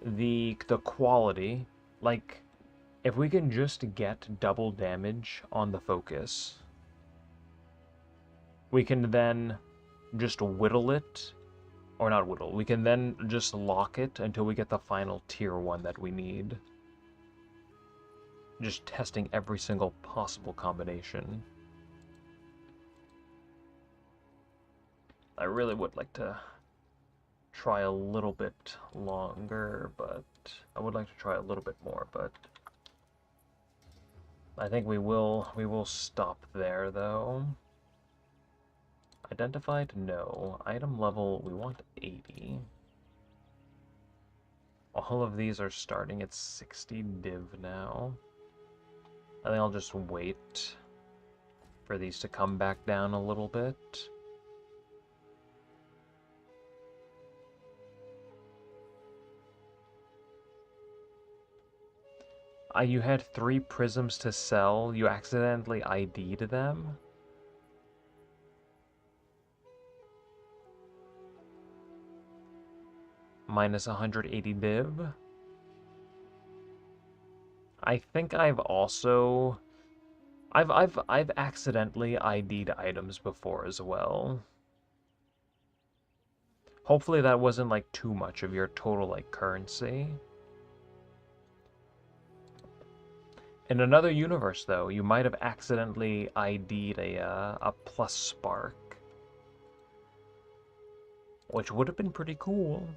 the quality. Like, if we can just get double damage on the focus, we can then just whittle it. Or not whittle. We can then just lock it until we get the final tier 1 that we need. Just testing every single possible combination. I really would like to try a little bit longer, but I would like to try a little bit more, but I think we will stop there though. Identified? No. Item level, we want 80. All of these are starting at 60 div now. I think I'll just wait for these to come back down a little bit. You had 3 prisms to sell. You accidentally ID'd them. Minus 180 div. I think I've also... I've accidentally ID'd items before as well. Hopefully that wasn't like too much of your total like currency. In another universe though, you might have accidentally ID'd a plus spark, which would have been pretty cool.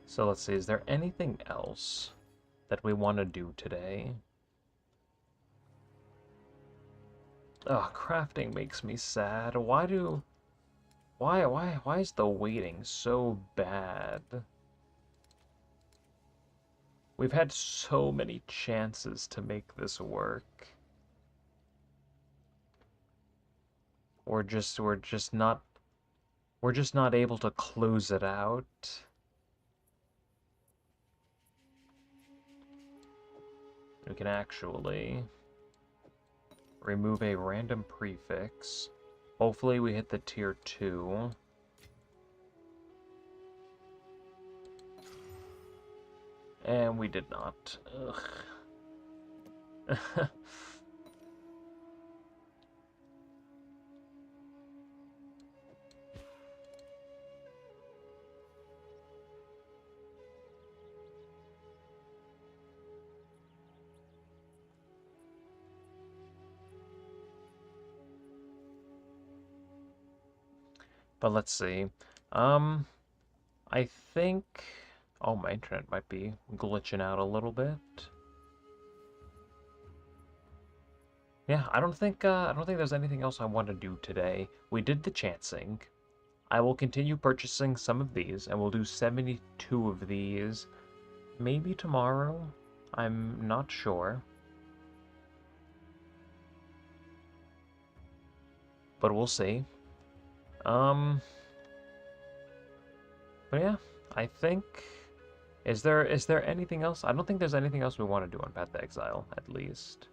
So let's see, is there anything else that we want to do today? Ugh, crafting makes me sad. Why is the waiting so bad? We've had so many chances to make this work. We're just not able to close it out. We can actually remove a random prefix. Hopefully we hit the tier 2. And we did not. Ugh. But let's see. I think... Oh, my internet might be glitching out a little bit. Yeah, I don't think there's anything else I want to do today. We did the chancing. I will continue purchasing some of these, and we'll do 72 of these. Maybe tomorrow? I'm not sure. But we'll see. But yeah, I think... Is there anything else? I don't think there's anything else we want to do on Path to Exile, at least.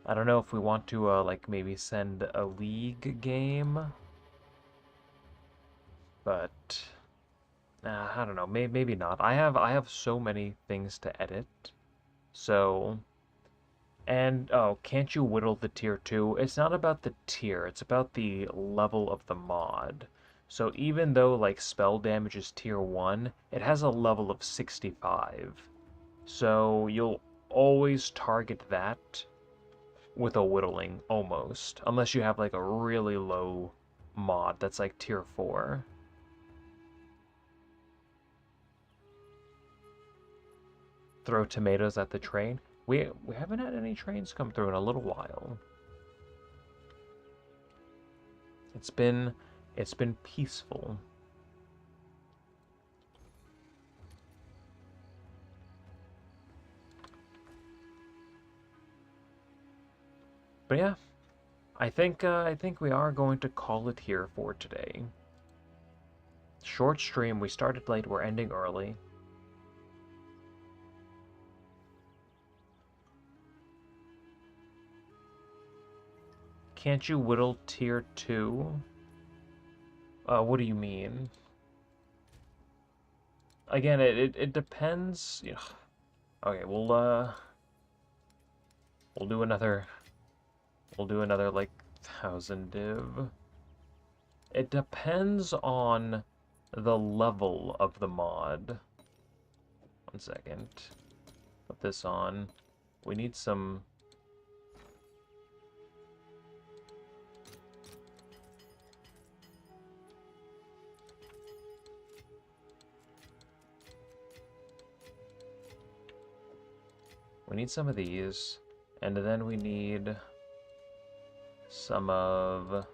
I don't know if we want to, like, maybe send a League game. But... I don't know, maybe not. I have so many things to edit. So... And, oh, can't you whittle the tier 2? It's not about the tier, it's about the level of the mod. So even though, like, spell damage is tier 1, it has a level of 65. So you'll always target that with a whittling, almost. Unless you have, like, a really low mod that's, like, tier 4. Throw tomatoes at the train. We haven't had any trains come through in a little while. It's been peaceful. But yeah, I think we are going to call it here for today. Short stream. We started late. We're ending early. Can't you whittle tier 2? What do you mean? Again, it depends. Okay, We'll do another, like, 1,000 div. It depends on the level of the mod. 1 second. Put this on. We need some... We need some of these, and then we need some of...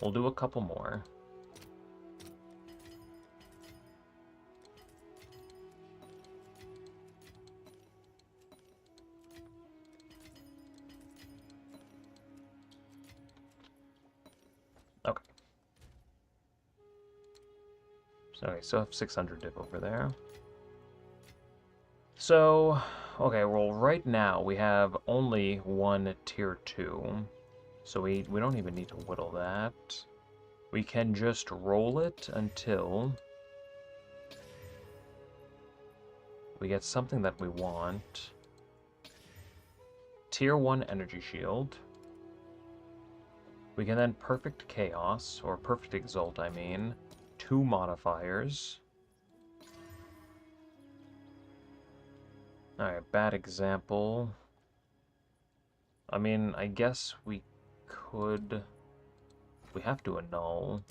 We'll do a couple more. Okay. So we still have 600 div over there. So, okay, well, right now we have only one tier 2. So we don't even need to whittle that. We can just roll it until we get something that we want. Tier 1 energy shield. We can then perfect chaos, or perfect exalt, I mean. 2 modifiers. Alright, bad example. I mean, I guess we could... We have to annul.